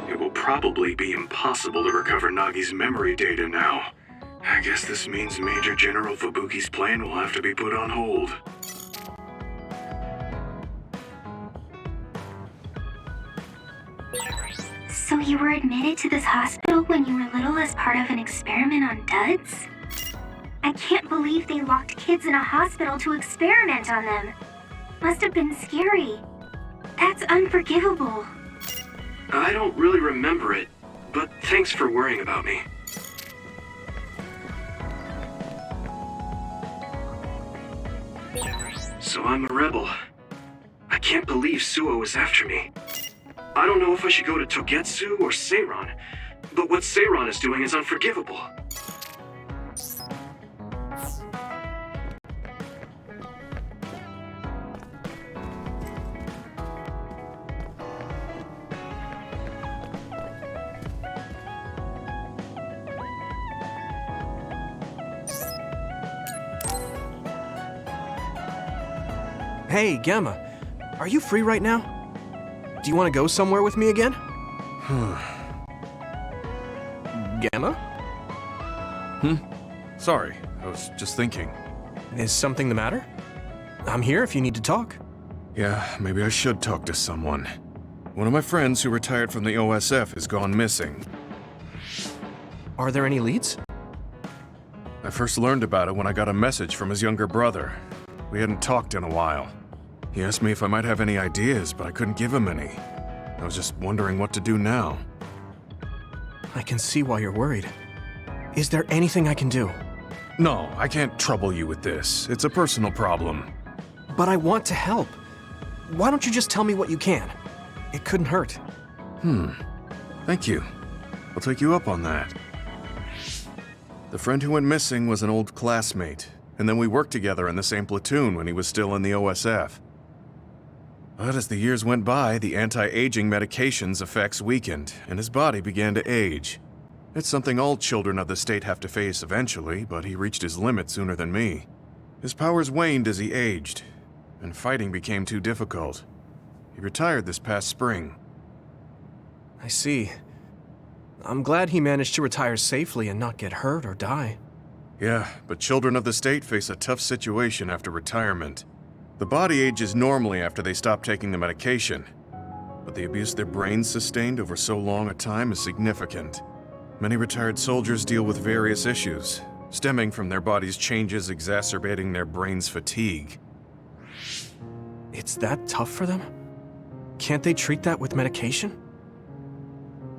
It will probably be impossible to recover Nagi's memory data now. I guess this means Major General Fubuki's plan will have to be put on hold. So you were admitted to this hospital when you were little as part of an experiment on duds? I can't believe they locked kids in a hospital to experiment on them. Must have been scary. That's unforgivable. I don't really remember it, but thanks for worrying about me. So I'm a rebel. I can't believe Suo is after me. I don't know if I should go to Togetsu or Seiran, but what Seiran is doing is unforgivable. Hey, Gemma. Are you free right now? Do you want to go somewhere with me again? Gemma? Sorry, I was just thinking. Is something the matter? I'm here if you need to talk. Yeah, maybe I should talk to someone. One of my friends who retired from the OSF has gone missing. Are there any leads? I first learned about it when I got a message from his younger brother. We hadn't talked in a while. He asked me if I might have any ideas, but I couldn't give him any. I was just wondering what to do now. I can see why you're worried. Is there anything I can do? No, I can't trouble you with this. It's a personal problem. But I want to help. Why don't you just tell me what you can? It couldn't hurt. Thank you. I'll take you up on that. The friend who went missing was an old classmate, and then we worked together in the same platoon when he was still in the OSF. But as the years went by, the anti-aging medication's effects weakened, and his body began to age. It's something all children of the state have to face eventually, but he reached his limit sooner than me. His powers waned as he aged, and fighting became too difficult. He retired this past spring. I see. I'm glad he managed to retire safely and not get hurt or die. Yeah, but children of the state face a tough situation after retirement. The body ages normally after they stop taking the medication, but the abuse their brains sustained over so long a time is significant. Many retired soldiers deal with various issues, stemming from their body's changes exacerbating their brain's fatigue. It's that tough for them? Can't they treat that with medication?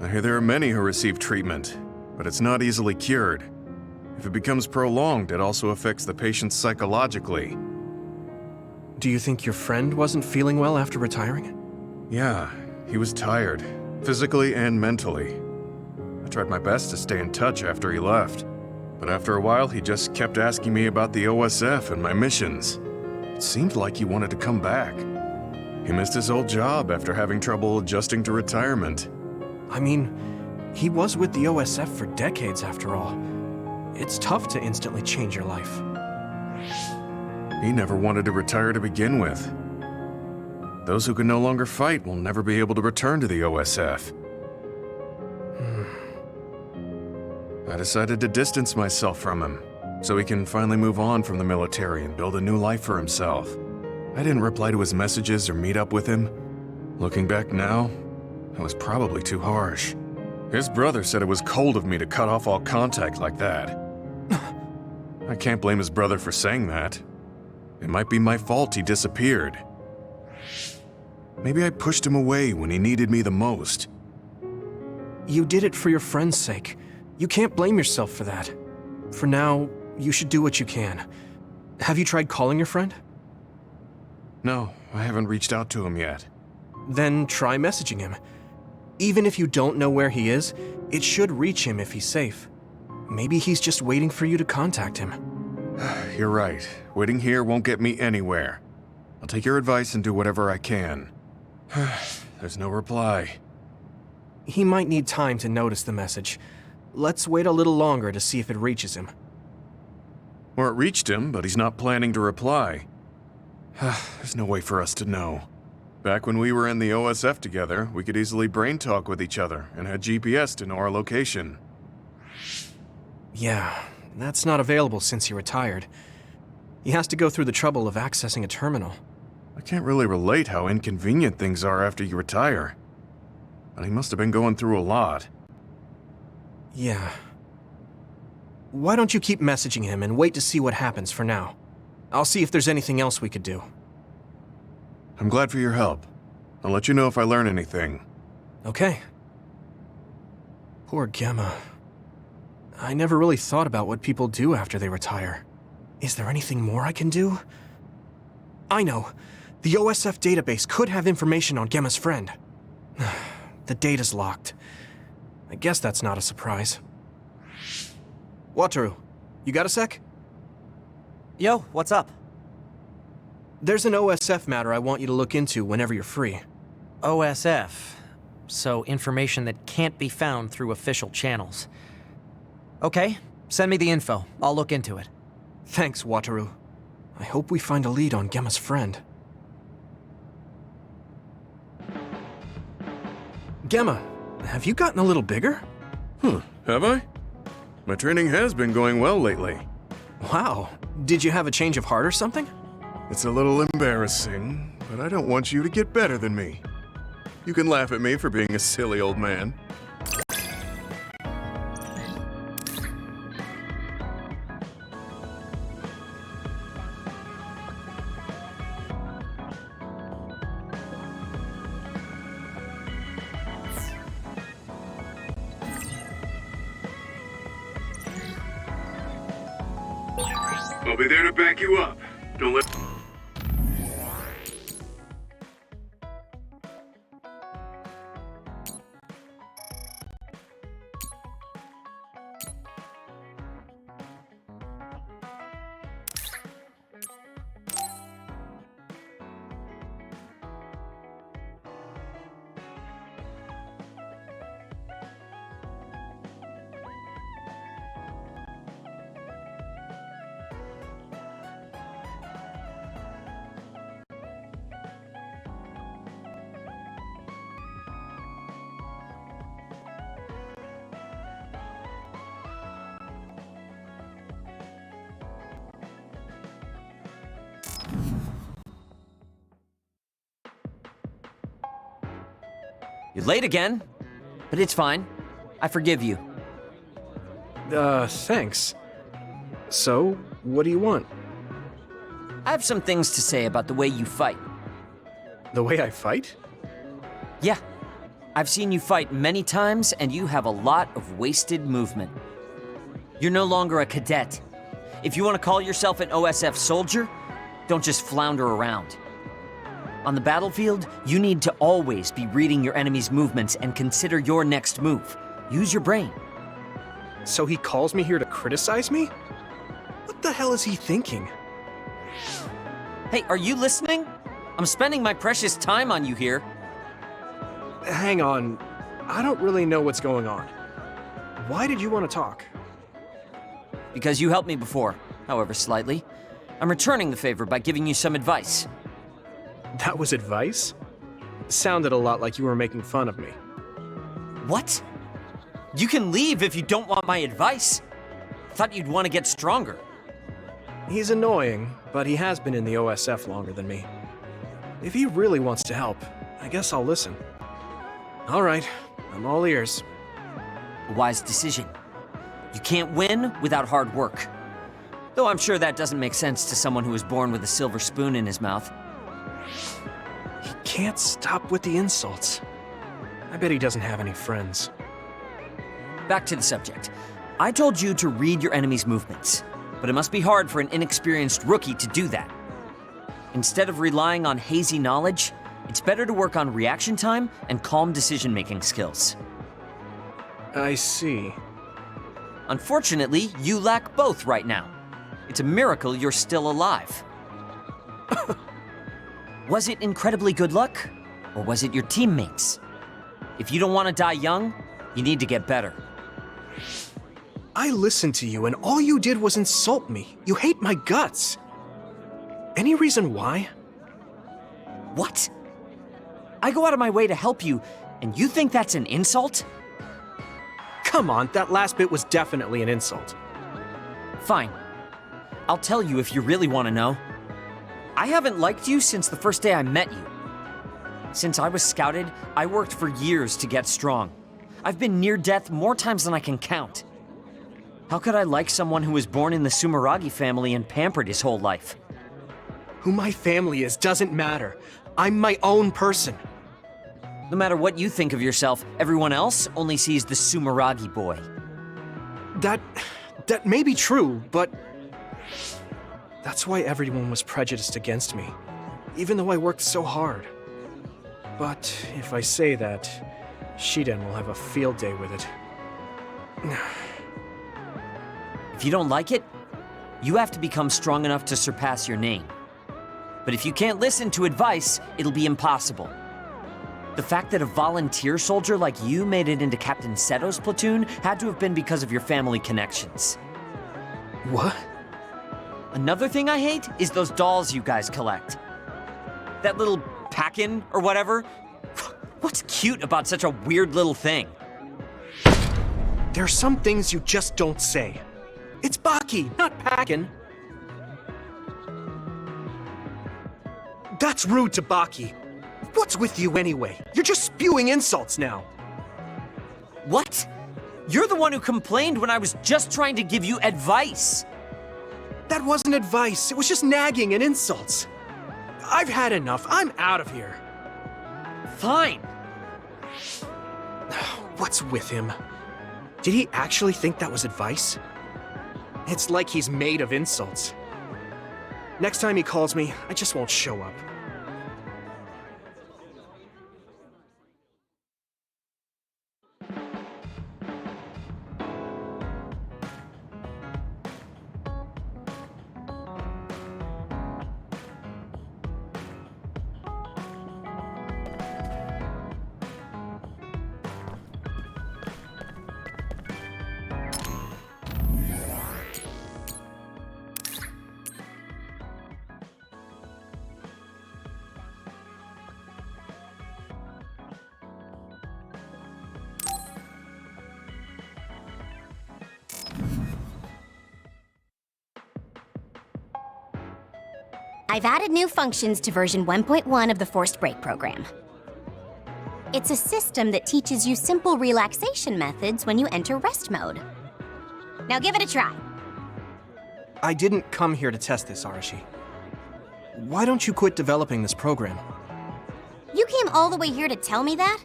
I hear there are many who receive treatment, but it's not easily cured. If it becomes prolonged, it also affects the patient psychologically. Do you think your friend wasn't feeling well after retiring? Yeah, he was tired, physically and mentally. I tried my best to stay in touch after he left, but after a while he just kept asking me about the OSF and my missions. It seemed like he wanted to come back. He missed his old job after having trouble adjusting to retirement. I mean, he was with the OSF for decades after all. It's tough to instantly change your life. He never wanted to retire to begin with. Those who can no longer fight will never be able to return to the OSF. I decided to distance myself from him, so he can finally move on from the military and build a new life for himself. I didn't reply to his messages or meet up with him. Looking back now, that was probably too harsh. His brother said it was cold of me to cut off all contact like that. I can't blame his brother for saying that. It might be my fault he disappeared. Maybe I pushed him away when he needed me the most. You did it for your friend's sake. You can't blame yourself for that. For now, you should do what you can. Have you tried calling your friend? No, I haven't reached out to him yet. Then try messaging him. Even if you don't know where he is, it should reach him if he's safe. Maybe he's just waiting for you to contact him. You're right. Waiting here won't get me anywhere. I'll take your advice and do whatever I can. There's no reply. He might need time to notice the message. Let's wait a little longer to see if it reaches him. Or it reached him, but he's not planning to reply. There's no way for us to know. Back when we were in the OSF together, we could easily brain talk with each other and had GPS to know our location. Yeah, that's not available since he retired. He has to go through the trouble of accessing a terminal. I can't really relate how inconvenient things are after you retire. But he must have been going through a lot. Yeah. Why don't you keep messaging him and wait to see what happens for now? I'll see if there's anything else we could do. I'm glad for your help. I'll let you know if I learn anything. Okay. Poor Gemma. I never really thought about what people do after they retire. Is there anything more I can do? I know. The OSF database could have information on Gemma's friend. The data's locked. I guess that's not a surprise. Wataru, you got a sec? Yo, what's up? There's an OSF matter I want you to look into whenever you're free. OSF. So information that can't be found through official channels. Okay, send me the info. I'll look into it. Thanks, Wataru. I hope we find a lead on Gemma's friend. Gemma, have you gotten a little bigger? Have I? My training has been going well lately. Wow, did you have a change of heart or something? It's a little embarrassing, but I don't want you to get better than me. You can laugh at me for being a silly old man. I'll be there to back you up. Don't let... You're late again, but it's fine. I forgive you. Thanks. So, what do you want? I have some things to say about the way you fight. The way I fight? Yeah. I've seen you fight many times, and you have a lot of wasted movement. You're no longer a cadet. If you want to call yourself an OSF soldier, don't just flounder around. On the battlefield, you need to always be reading your enemy's movements and consider your next move. Use your brain. So he calls me here to criticize me? What the hell is he thinking? Hey, are you listening? I'm spending my precious time on you here. Hang on. I don't really know what's going on. Why did you want to talk? Because you helped me before, however slightly. I'm returning the favor by giving you some advice. That was advice? Sounded a lot like you were making fun of me. What? You can leave if you don't want my advice. Thought you'd want to get stronger. He's annoying, but he has been in the OSF longer than me. If he really wants to help, I guess I'll listen. All right, I'm all ears. A wise decision. You can't win without hard work. Though I'm sure that doesn't make sense to someone who was born with a silver spoon in his mouth. He can't stop with the insults. I bet he doesn't have any friends. Back to the subject. I told you to read your enemy's movements, but it must be hard for an inexperienced rookie to do that. Instead of relying on hazy knowledge, it's better to work on reaction time and calm decision-making skills. I see. Unfortunately, you lack both right now. It's a miracle you're still alive. Was it incredibly good luck? Or was it your teammates? If you don't want to die young, you need to get better. I listened to you and all you did was insult me. You hate my guts. Any reason why? What? I go out of my way to help you, and you think that's an insult? Come on, that last bit was definitely an insult. Fine. I'll tell you if you really want to know. I haven't liked you since the first day I met you. Since I was scouted, I worked for years to get strong. I've been near death more times than I can count. How could I like someone who was born in the Sumeragi family and pampered his whole life? Who my family is doesn't matter. I'm my own person. No matter what you think of yourself, everyone else only sees the Sumeragi boy. That may be true, but that's why everyone was prejudiced against me, even though I worked so hard. But if I say that, Shiden will have a field day with it. If you don't like it, you have to become strong enough to surpass your name. But if you can't listen to advice, it'll be impossible. The fact that a volunteer soldier like you made it into Captain Seto's platoon had to have been because of your family connections. What? Another thing I hate is those dolls you guys collect. That little pack-in or whatever. What's cute about such a weird little thing? There are some things you just don't say. It's Baki, not Packin. That's rude to Baki. What's with you anyway? You're just spewing insults now. What? You're the one who complained when I was just trying to give you advice. That wasn't advice. It was just nagging and insults. I've had enough. I'm out of here. Fine. What's with him? Did he actually think that was advice? It's like he's made of insults. Next time he calls me, I just won't show up. I've added new functions to version 1.1 of the Forced Break program. It's a system that teaches you simple relaxation methods when you enter rest mode. Now give it a try. I didn't come here to test this, Arashi. Why don't you quit developing this program? You came all the way here to tell me that?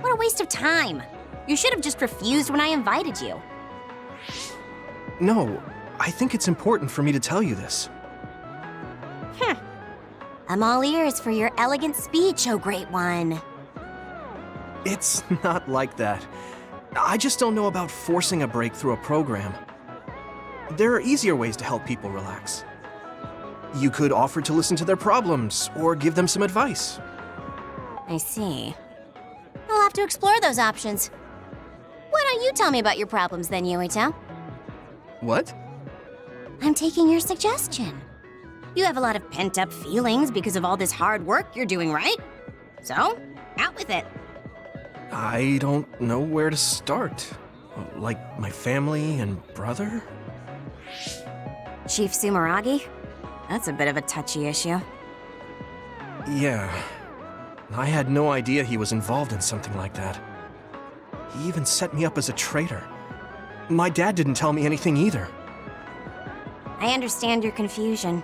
What a waste of time. You should have just refused when I invited you. No, I think it's important for me to tell you this. I'm all ears for your elegant speech, oh great one. It's not like that. I just don't know about forcing a break through a program. There are easier ways to help people relax. You could offer to listen to their problems, or give them some advice. I see. I'll have to explore those options. Why don't you tell me about your problems then, Yuito? What? I'm taking your suggestion. You have a lot of pent-up feelings because of all this hard work you're doing, right? So, out with it. I don't know where to start. Like my family and brother? Chief Sumeragi? That's a bit of a touchy issue. Yeah. I had no idea he was involved in something like that. He even set me up as a traitor. My dad didn't tell me anything either. I understand your confusion.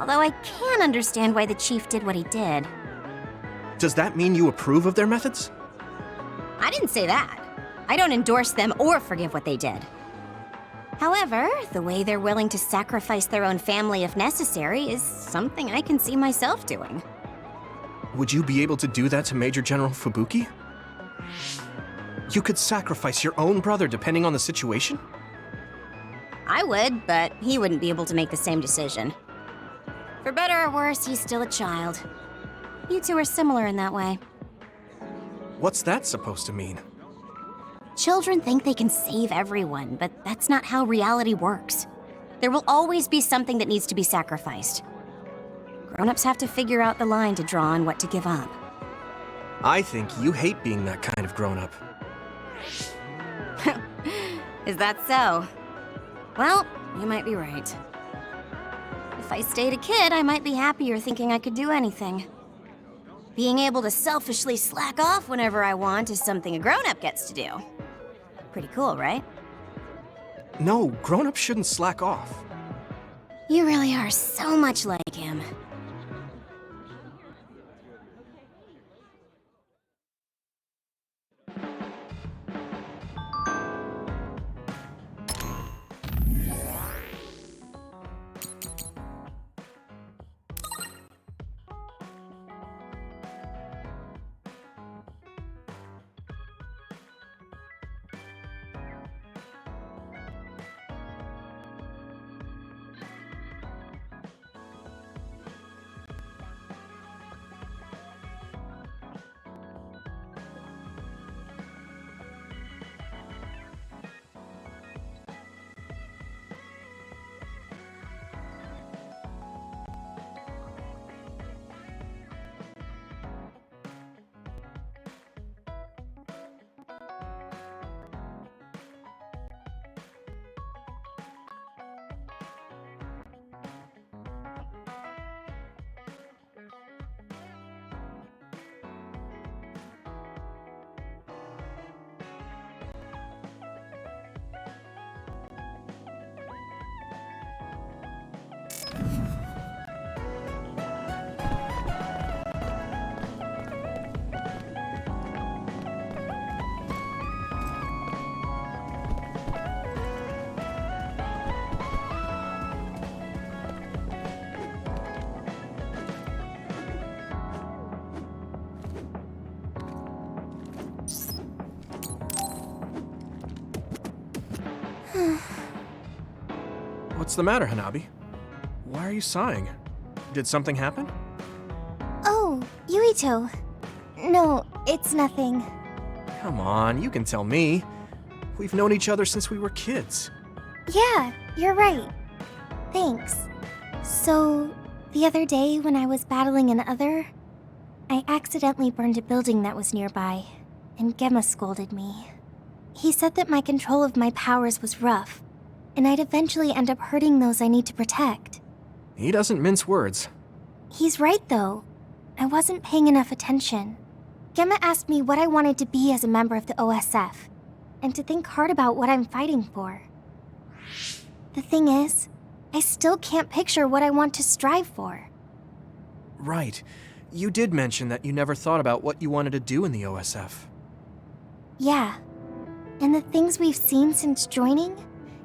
Although I can understand why the chief did what he did. Does that mean you approve of their methods? I didn't say that. I don't endorse them or forgive what they did. However, the way they're willing to sacrifice their own family if necessary is something I can see myself doing. Would you be able to do that to Major General Fubuki? You could sacrifice your own brother depending on the situation? I would, but he wouldn't be able to make the same decision. For better or worse, he's still a child. You two are similar in that way. What's that supposed to mean? Children think they can save everyone, but that's not how reality works. There will always be something that needs to be sacrificed. Grown-ups have to figure out the line to draw on what to give up. I think you hate being that kind of grown-up. Is that so? Well, you might be right. If I stayed a kid, I might be happier thinking I could do anything. Being able to selfishly slack off whenever I want is something a grown-up gets to do. Pretty cool, right? No, grown-ups shouldn't slack off. You really are so much like him. What's the matter, Hanabi? Why are you sighing? Did something happen? Oh, Yuito. No, it's nothing. Come on, you can tell me. We've known each other since we were kids. Yeah, you're right. Thanks. So, the other day when I was battling an other, I accidentally burned a building that was nearby, and Gemma scolded me. He said that my control of my powers was rough, and I'd eventually end up hurting those I need to protect. He doesn't mince words. He's right, though. I wasn't paying enough attention. Gemma asked me what I wanted to be as a member of the OSF, and to think hard about what I'm fighting for. The thing is, I still can't picture what I want to strive for. Right. You did mention that you never thought about what you wanted to do in the OSF. Yeah. And the things we've seen since joining?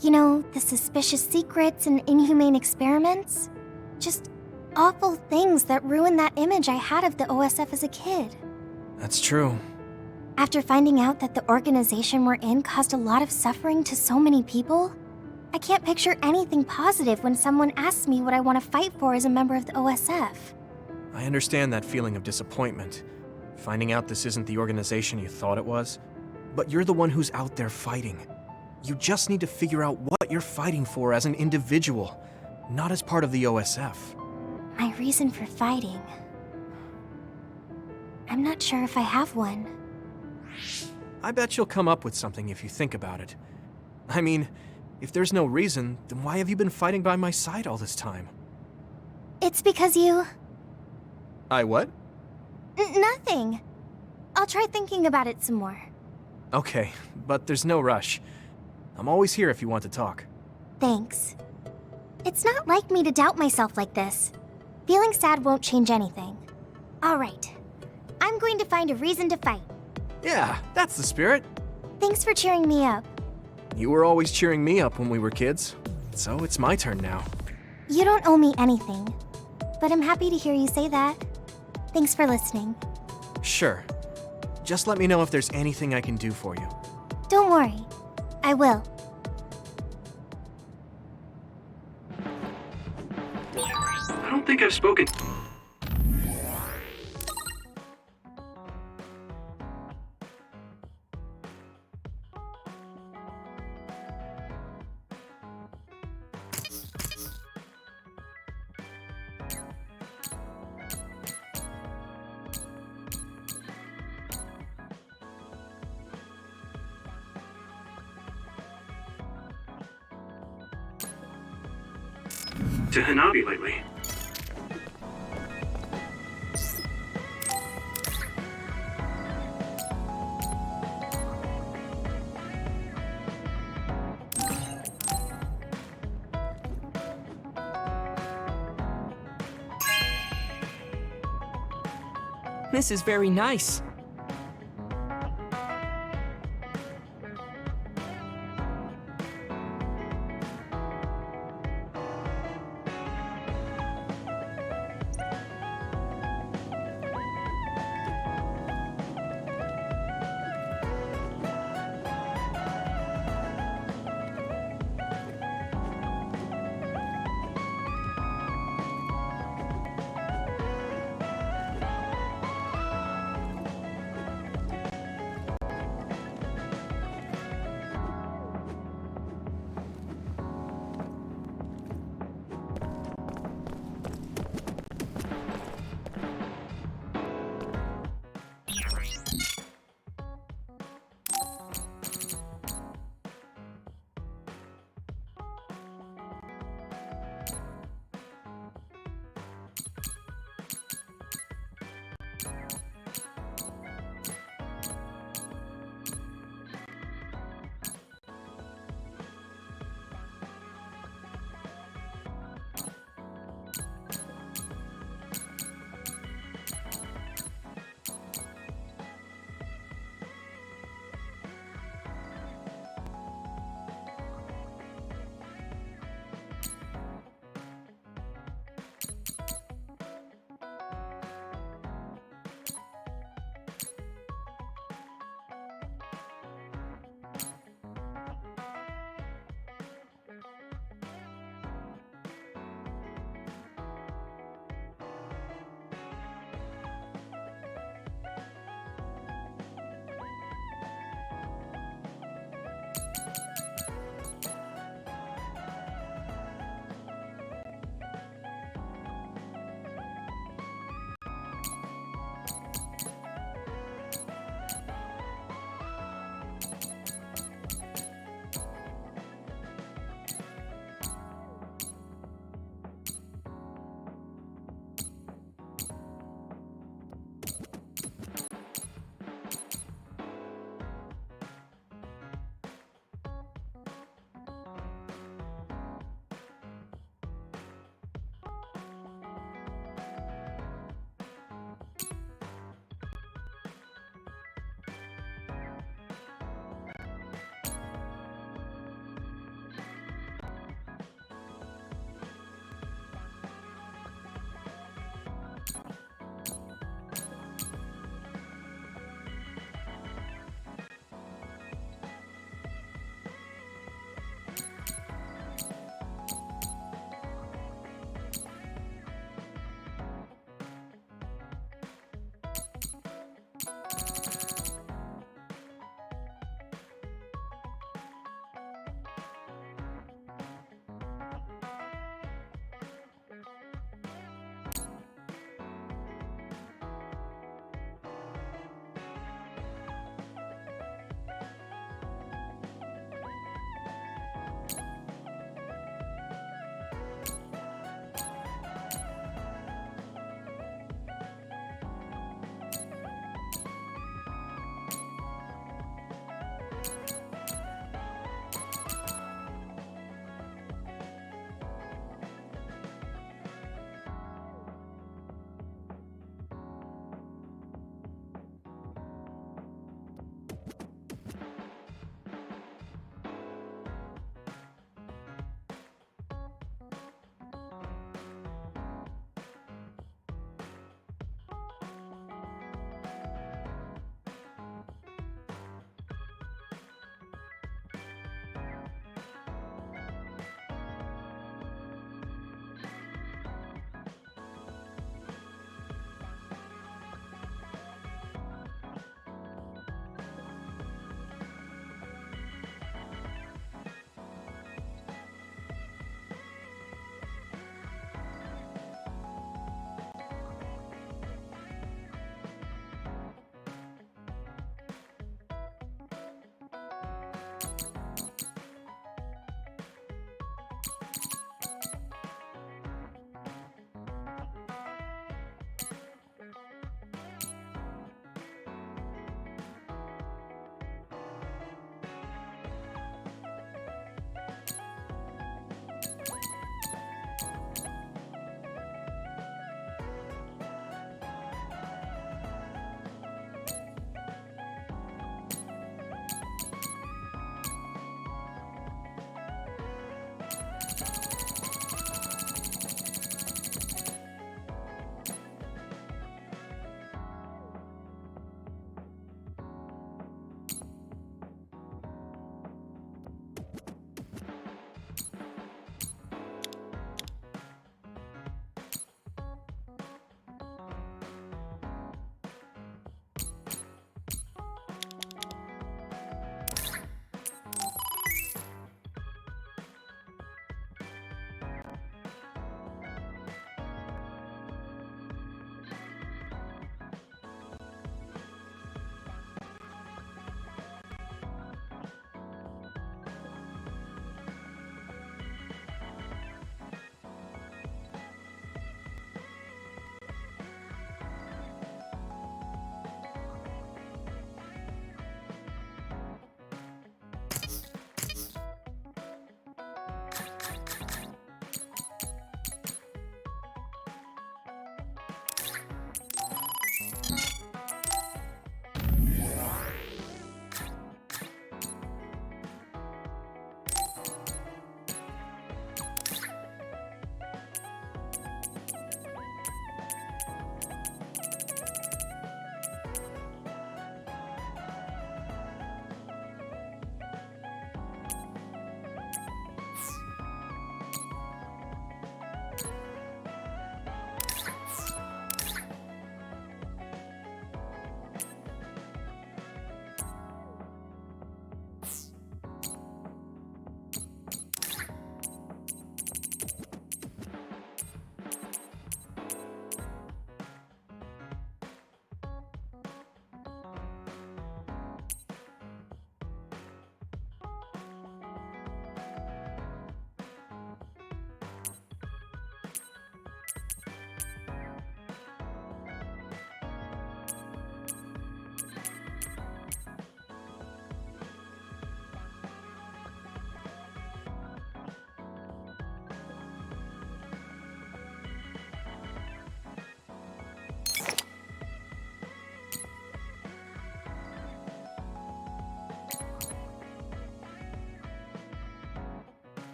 You know, the suspicious secrets and inhumane experiments? Just awful things that ruined that image I had of the OSF as a kid. That's true. After finding out that the organization we're in caused a lot of suffering to so many people, I can't picture anything positive when someone asks me what I want to fight for as a member of the OSF. I understand that feeling of disappointment. Finding out this isn't the organization you thought it was. But you're the one who's out there fighting. You just need to figure out what you're fighting for as an individual, not as part of the OSF. My reason for fighting... I'm not sure if I have one. I bet you'll come up with something if you think about it. I mean, if there's no reason, then why have you been fighting by my side all this time? It's because you... I what? Nothing. I'll try thinking about it some more. Okay, but there's no rush. I'm always here if you want to talk. Thanks. It's not like me to doubt myself like this. Feeling sad won't change anything. All right. I'm going to find a reason to fight. Yeah, that's the spirit. Thanks for cheering me up. You were always cheering me up when we were kids, so it's my turn now. You don't owe me anything, but I'm happy to hear you say that. Thanks for listening. Sure. Just let me know if there's anything I can do for you. Don't worry. I will. I don't think I've spoken. To Hanabi lately. This is very nice.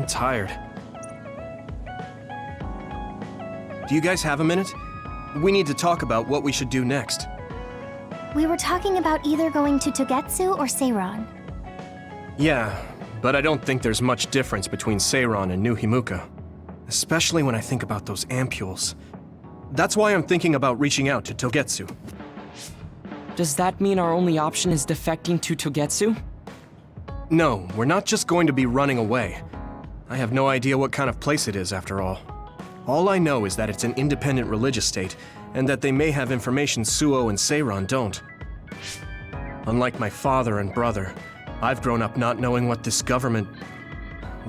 I'm tired. Do you guys have a minute? We need to talk about what we should do next. We were talking about either going to Togetsu or Seiron. Yeah, but I don't think there's much difference between Seiron and New Himuka. Especially when I think about those ampules. That's why I'm thinking about reaching out to Togetsu. Does that mean our only option is defecting to Togetsu? No, we're not just going to be running away. I have no idea what kind of place it is, after all. All I know is that it's an independent religious state, and that they may have information Suo and Seiron don't. Unlike my father and brother, I've grown up not knowing what this government,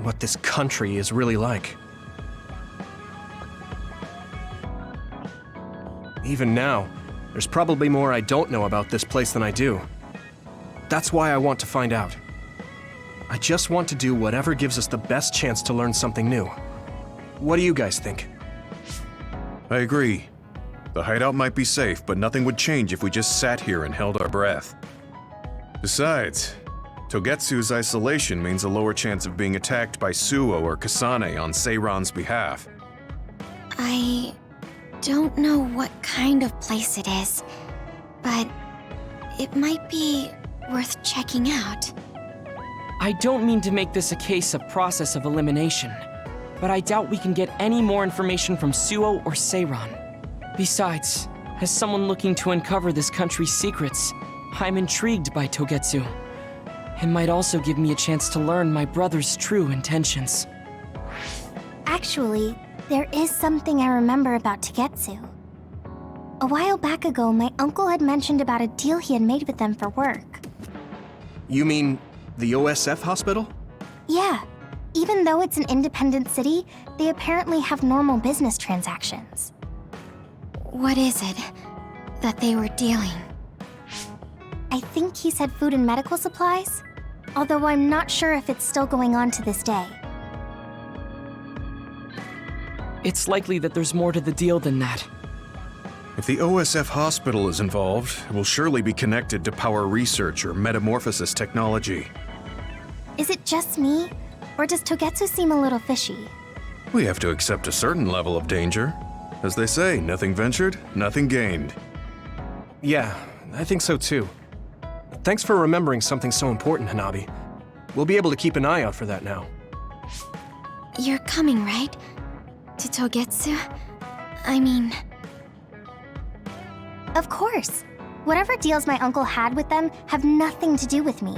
what this country is really like. Even now, there's probably more I don't know about this place than I do. That's why I want to find out. I just want to do whatever gives us the best chance to learn something new. What do you guys think? I agree. The hideout might be safe, but nothing would change if we just sat here and held our breath. Besides, Togetsu's isolation means a lower chance of being attacked by Suo or Kasane on Seiron's behalf. I don't know what kind of place it is, but it might be worth checking out. I don't mean to make this a case of process of elimination, but I doubt we can get any more information from Suo or Seiron. Besides, as someone looking to uncover this country's secrets, I'm intrigued by Togetsu. It might also give me a chance to learn my brother's true intentions. Actually, there is something I remember about Togetsu. A while back ago, my uncle had mentioned about a deal he had made with them for work. You mean the OSF hospital? Yeah. Even though it's an independent city, they apparently have normal business transactions. What is it that they were dealing? I think he said food and medical supplies, although I'm not sure if it's still going on to this day. It's likely that there's more to the deal than that. If the OSF hospital is involved, it will surely be connected to power research or metamorphosis technology. Is it just me, or does Togetsu seem a little fishy? We have to accept a certain level of danger. As they say, nothing ventured, nothing gained. Yeah, I think so too. Thanks for remembering something so important, Hanabi. We'll be able to keep an eye out for that now. You're coming, right? To Togetsu? I mean... Of course. Whatever deals my uncle had with them have nothing to do with me.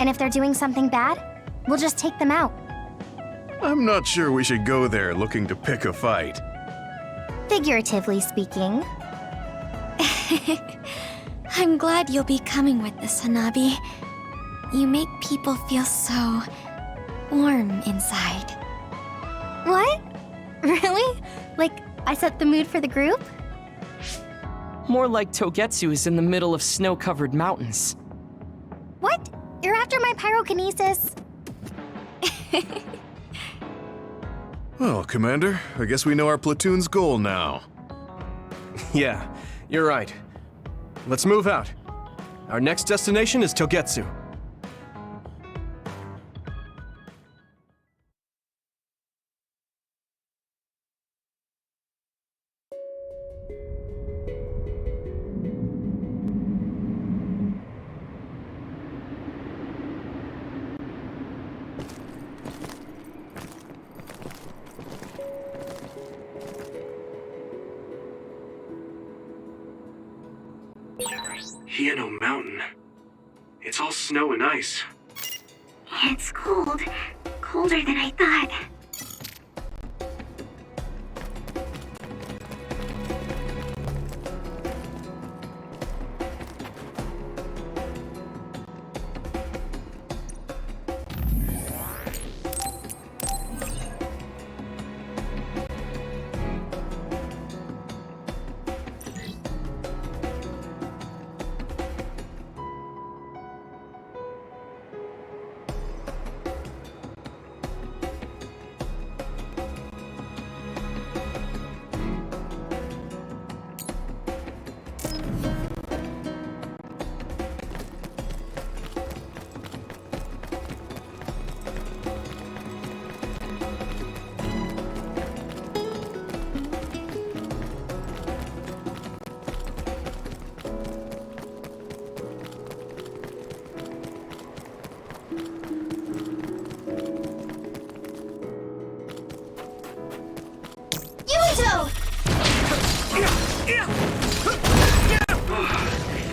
And if they're doing something bad, we'll just take them out. I'm not sure we should go there looking to pick a fight. Figuratively speaking. I'm glad you'll be coming with us, Hanabi. You make people feel so... warm inside. What? Really? Like, I set the mood for the group? More like Togetsu is in the middle of snow-covered mountains. What? You're after my pyrokinesis? Well, Commander, I guess we know our platoon's goal now. Yeah, you're right. Let's move out. Our next destination is Togetsu. Hieno Mountain. It's all snow and ice. It's cold. Colder than I thought.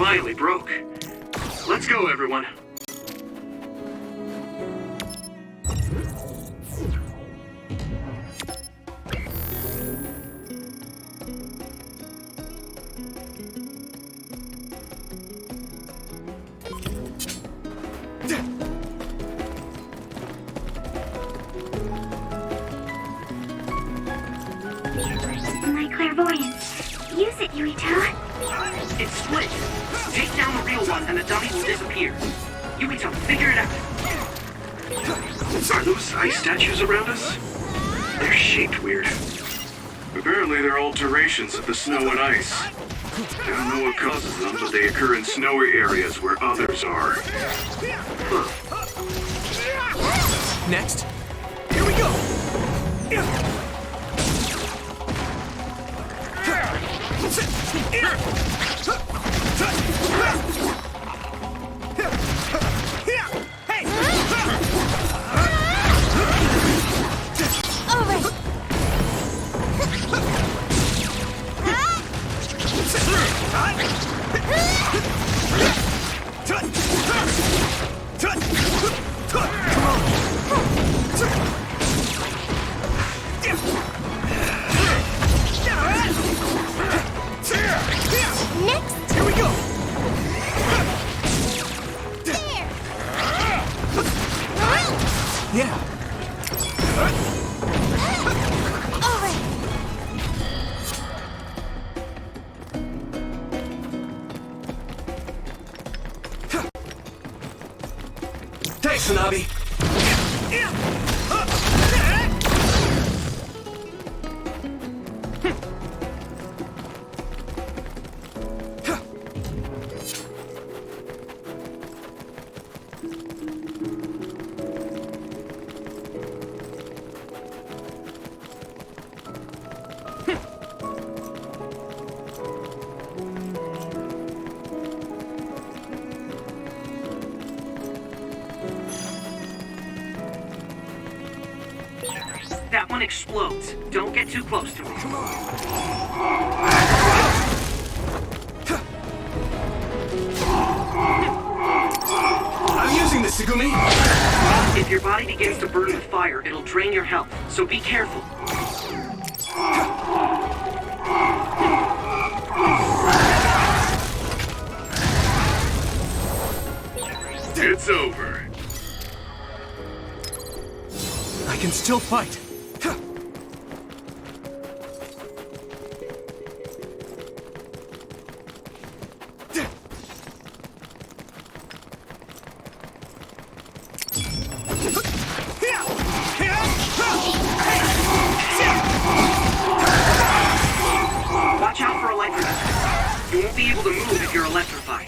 finally broke. Let's go, everyone. My clairvoyance. Use it, Yuito. It's split. Take down the real one and the dummy will disappear. Yuito, figure it out. Are those ice statues around us? They're shaped weird. Apparently they're alterations of the snow and ice. I don't know what causes them, but they occur in snowy areas where others are. Next. Here we go! Next! Here we go! There! Yeah. Thanks, Hanabi. That one explodes. Don't get too close to it. Come I'm using this, Segumi. If your body begins to burn with fire, it'll drain your health, so be careful. It's over. I can still fight. Watch out for electric. You won't be able to move if you're electrified.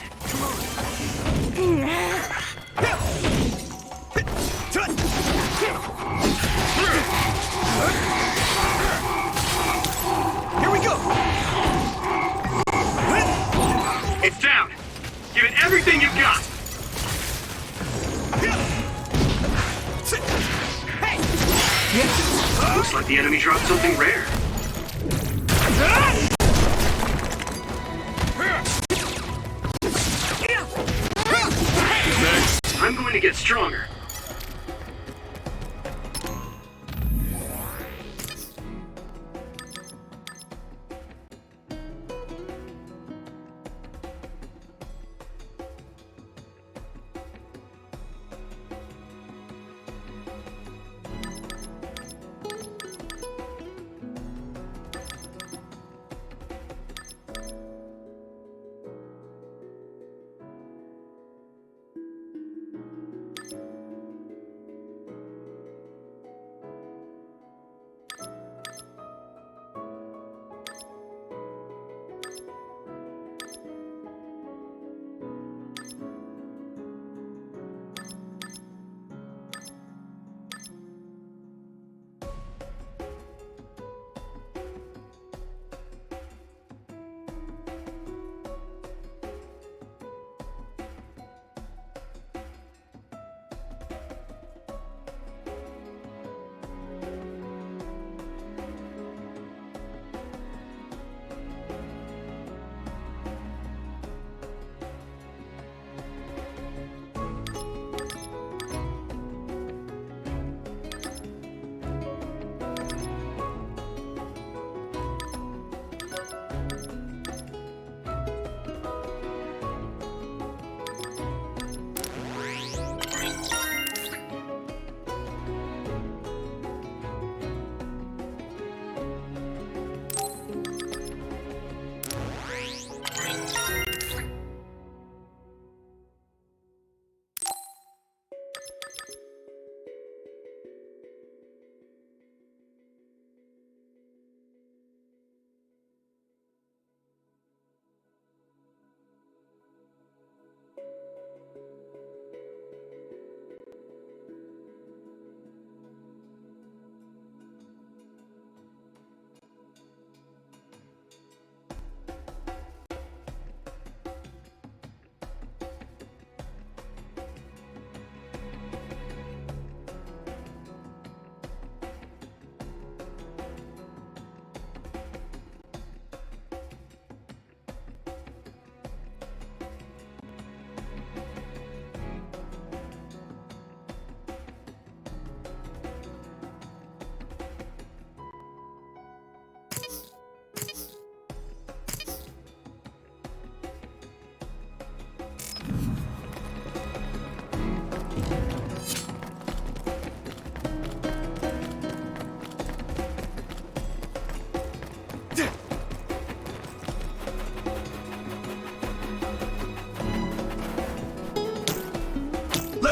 Here we go! It's down. Give it everything you've got. Looks like the enemy dropped something rare. I'm going to get stronger.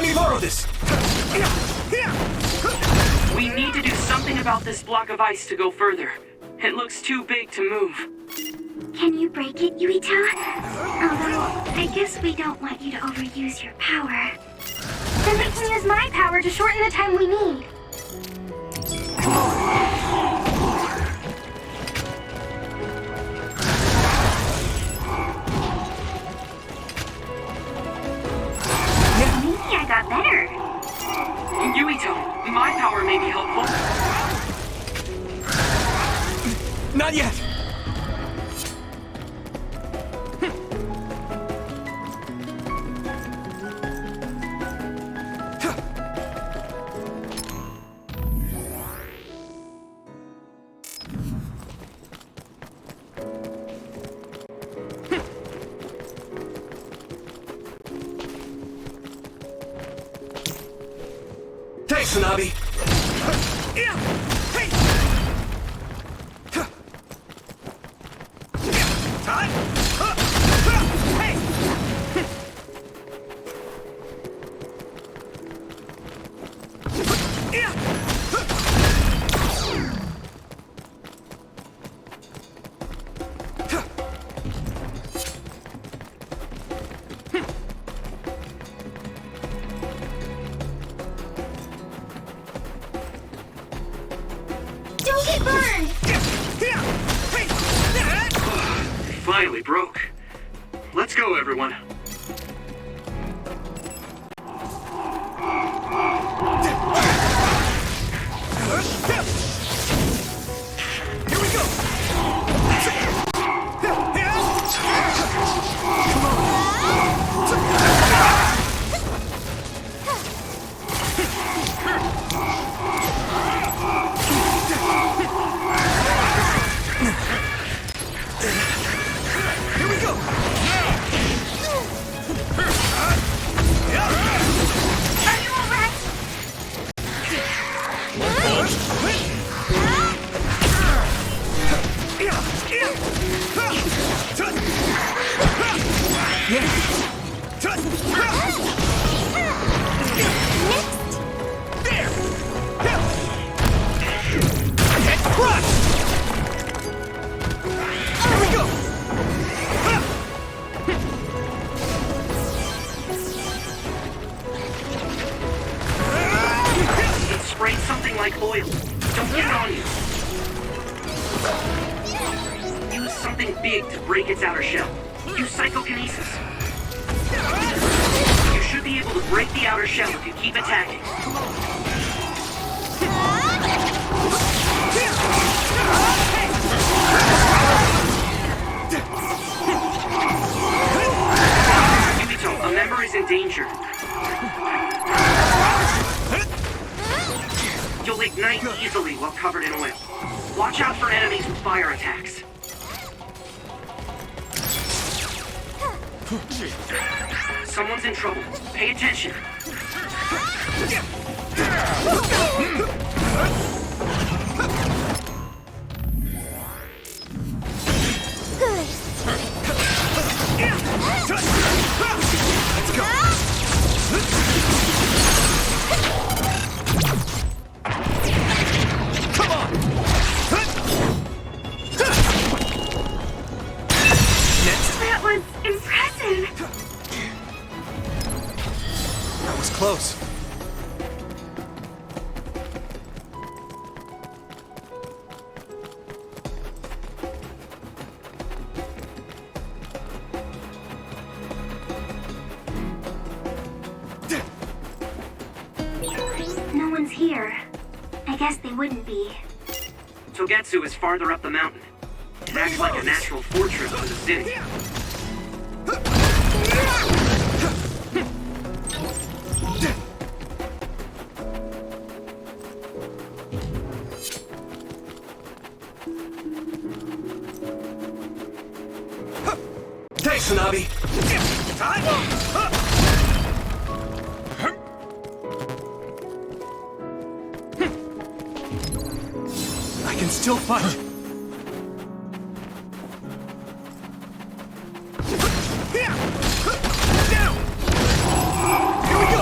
Let me borrow this! We need to do something about this block of ice to go further. It looks too big to move. Can you break it, Yuito? Although, I guess we don't want you to overuse your power. Then we can use my power to shorten the time we need. Maybe I got better. Yuito, my power may be helpful. Not yet! Thanks, Hanabi! Don't get burned! Finally broke. Let's go, everyone. Sprayed something like oil. Don't get it on you. Use something big to break its outer shell. Use psychokinesis. You should be able to break the outer shell if you keep attacking. Yuito, a member is in danger. You'll ignite easily while covered in oil. Watch out for enemies with fire attacks. Someone's in trouble. Pay attention. Let's go! Come on! That was impressive! That was close. No one's here. I guess they wouldn't be. Togetsu is farther up the mountain. It acts like a natural fortress for the city. Thanks, Hanabi! I can still fight! Here we go!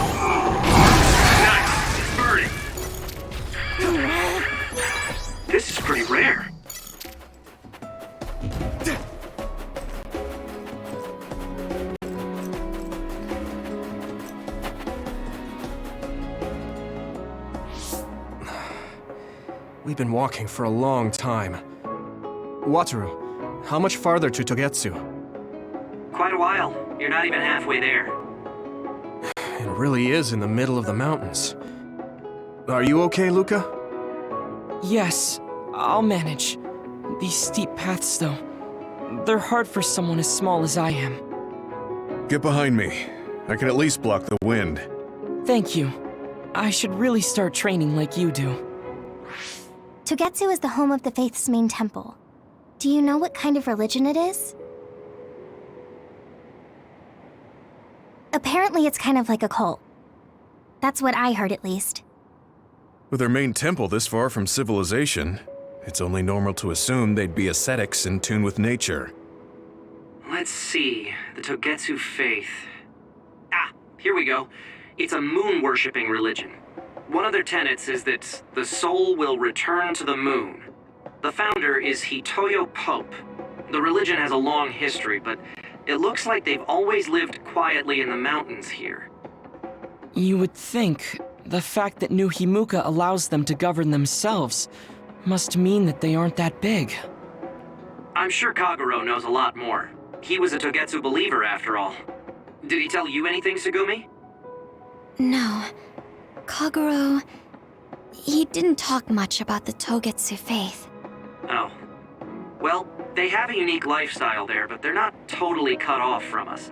We've been walking for a long time. Wataru, how much farther to Togetsu? Quite a while. You're not even halfway there. It really is in the middle of the mountains. Are you okay, Luca? Yes, I'll manage. These steep paths, though, they're hard for someone as small as I am. Get behind me. I can at least block the wind. Thank you. I should really start training like you do. Togetsu is the home of the Faith's main temple. Do you know what kind of religion it is? Apparently it's kind of like a cult. That's what I heard, at least. With their main temple this far from civilization, it's only normal to assume they'd be ascetics in tune with nature. Let's see. The Togetsu faith. Ah, here we go. It's a moon-worshipping religion. One of their tenets is that the soul will return to the moon. The founder is Hitoyo Pope. The religion has a long history, but it looks like they've always lived quietly in the mountains here. You would think the fact that New Himuka allows them to govern themselves must mean that they aren't that big. I'm sure Kagero knows a lot more. He was a Togetsu believer, after all. Did he tell you anything, Tsugumi? No. Kagero... he didn't talk much about the Togetsu faith. Oh. Well, they have a unique lifestyle there, but they're not totally cut off from us.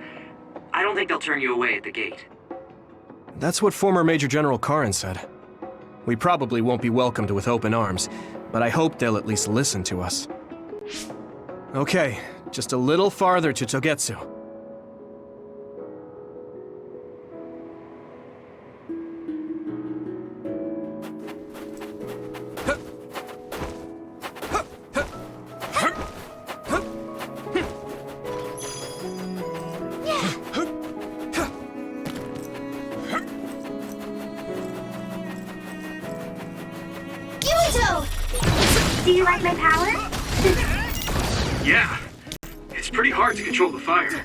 I don't think they'll turn you away at the gate. That's what former Major General Karin said. We probably won't be welcomed with open arms, but I hope they'll at least listen to us. Okay, just a little farther to Togetsu. Do you like my power? Yeah. It's pretty hard to control the fire.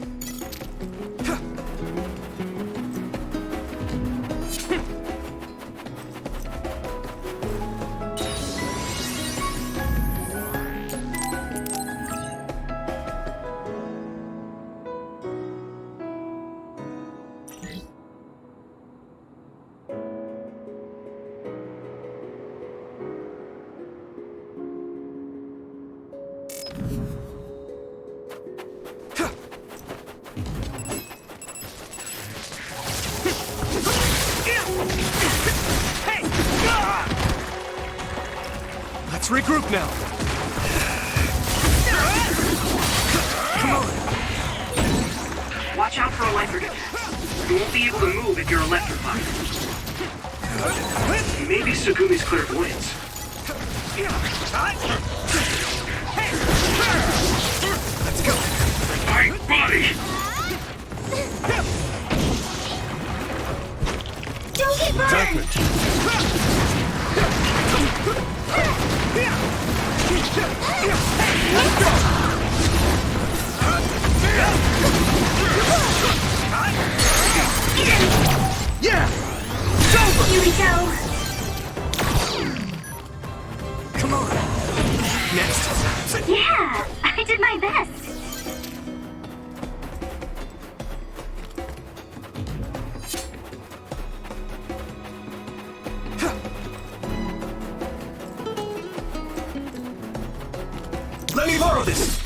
Let's regroup now. Come on. Watch out for electric attacks. You won't be able to move if you're electrified. Maybe Tsugumi's clairvoyance. Let's go. My body! Don't get burned! Yeah! Here we go! Come on. Next. Yeah! I did my best! Let me borrow this!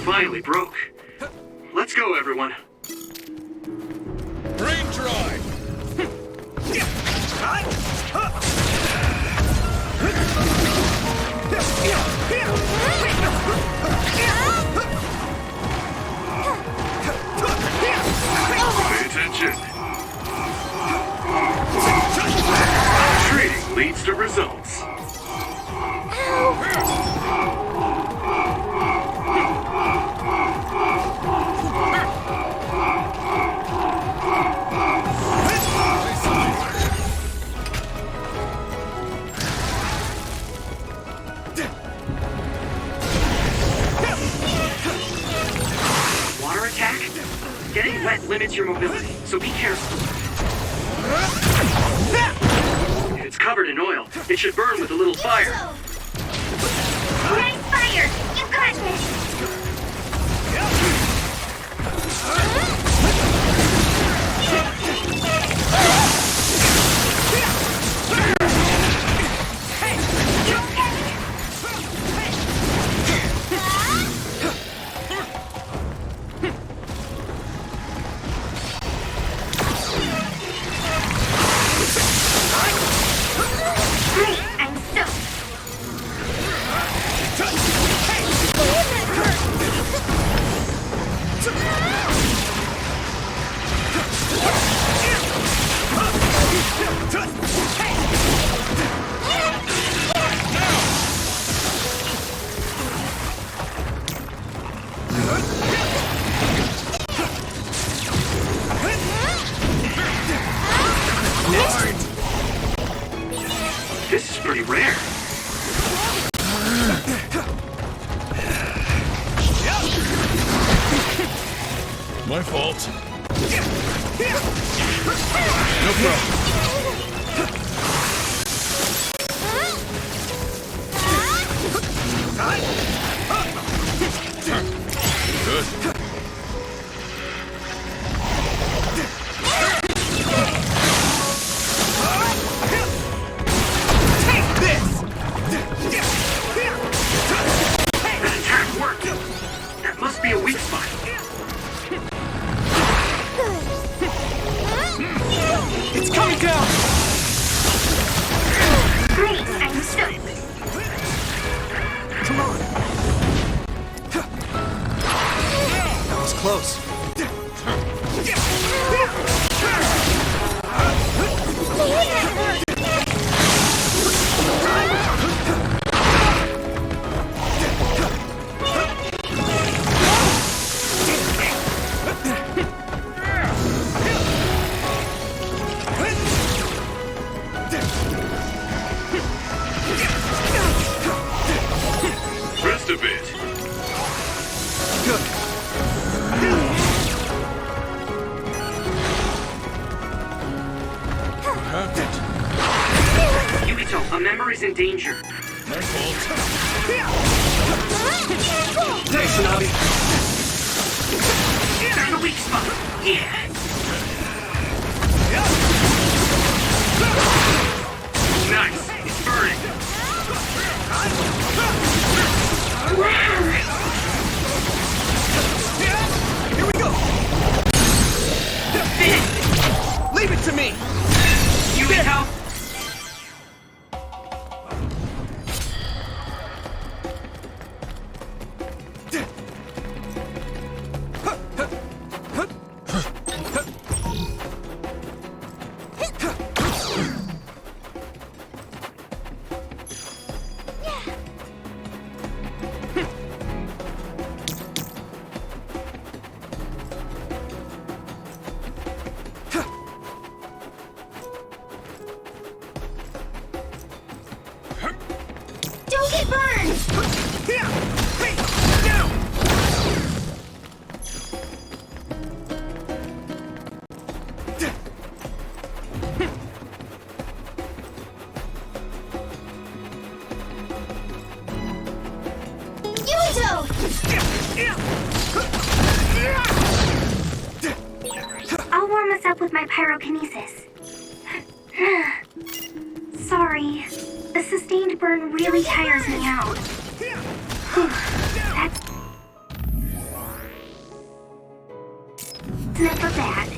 Finally broke. Let's go, everyone. Brain dry! Pay attention. Training leads to results. Water attack? Getting wet limits your mobility, so be careful. It's covered in oil. It should burn with a little fire. Nice fire! You got this! This is pretty rare. My fault. No problem. Good. That attack worked. That must be a weak spot. It's coming down! Great, I'm stuck. Come on. That was close. Rest a bit. Yukito, a member's in danger. My fault. Thanks, Tsunami. There's a weak spot. Yeah. Nice. It's burning. Here we go. Leave it to me. Yukito. Don't get burned! I'll warm us up with my pyrokinesis. Sorry. The sustained burn really tires me out. That's never bad.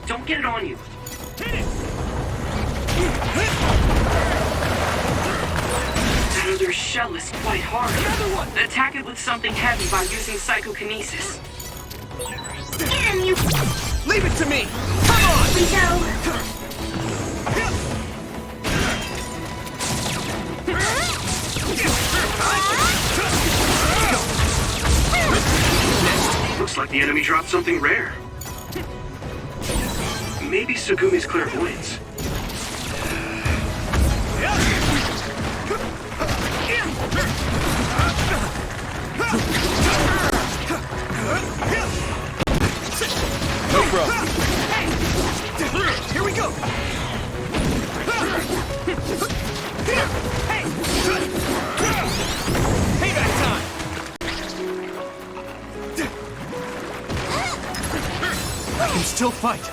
Don't get it on you. That other shell is quite hard. Attack it with something heavy by using psychokinesis. Get him, you... Leave it to me! Come on! Rito! Looks like the enemy dropped something rare. Maybe Sugumi's clairvoyance. No problem. Here we go! Payback time! I can still fight.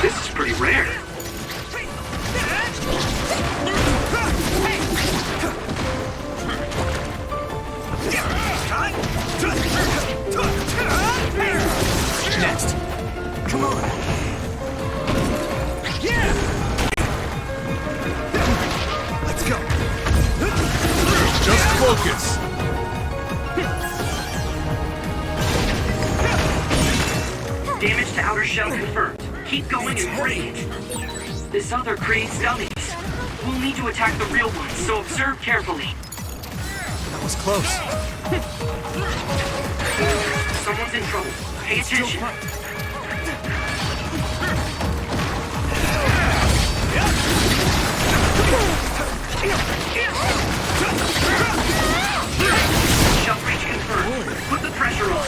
This is pretty rare. Next. Come on. Yeah! Let's go. Just focus. Damage to outer shell confirmed. Keep going and break it. This other creates dummies. We'll need to attack the real ones, so observe carefully. That was close. Someone's in trouble. Pay attention. Shell breach confirmed. Put the pressure on.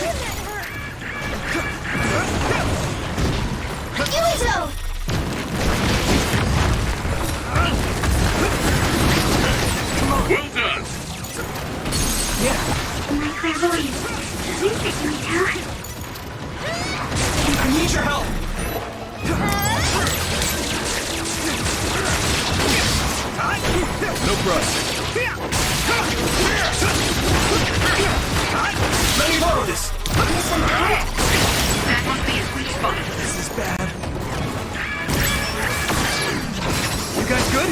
Yuito! Well done. My clairvoyance doesn't fit Yuito. I need your help. No problem. Let me borrow this. That must be his weak spot. This is bad. You guys good?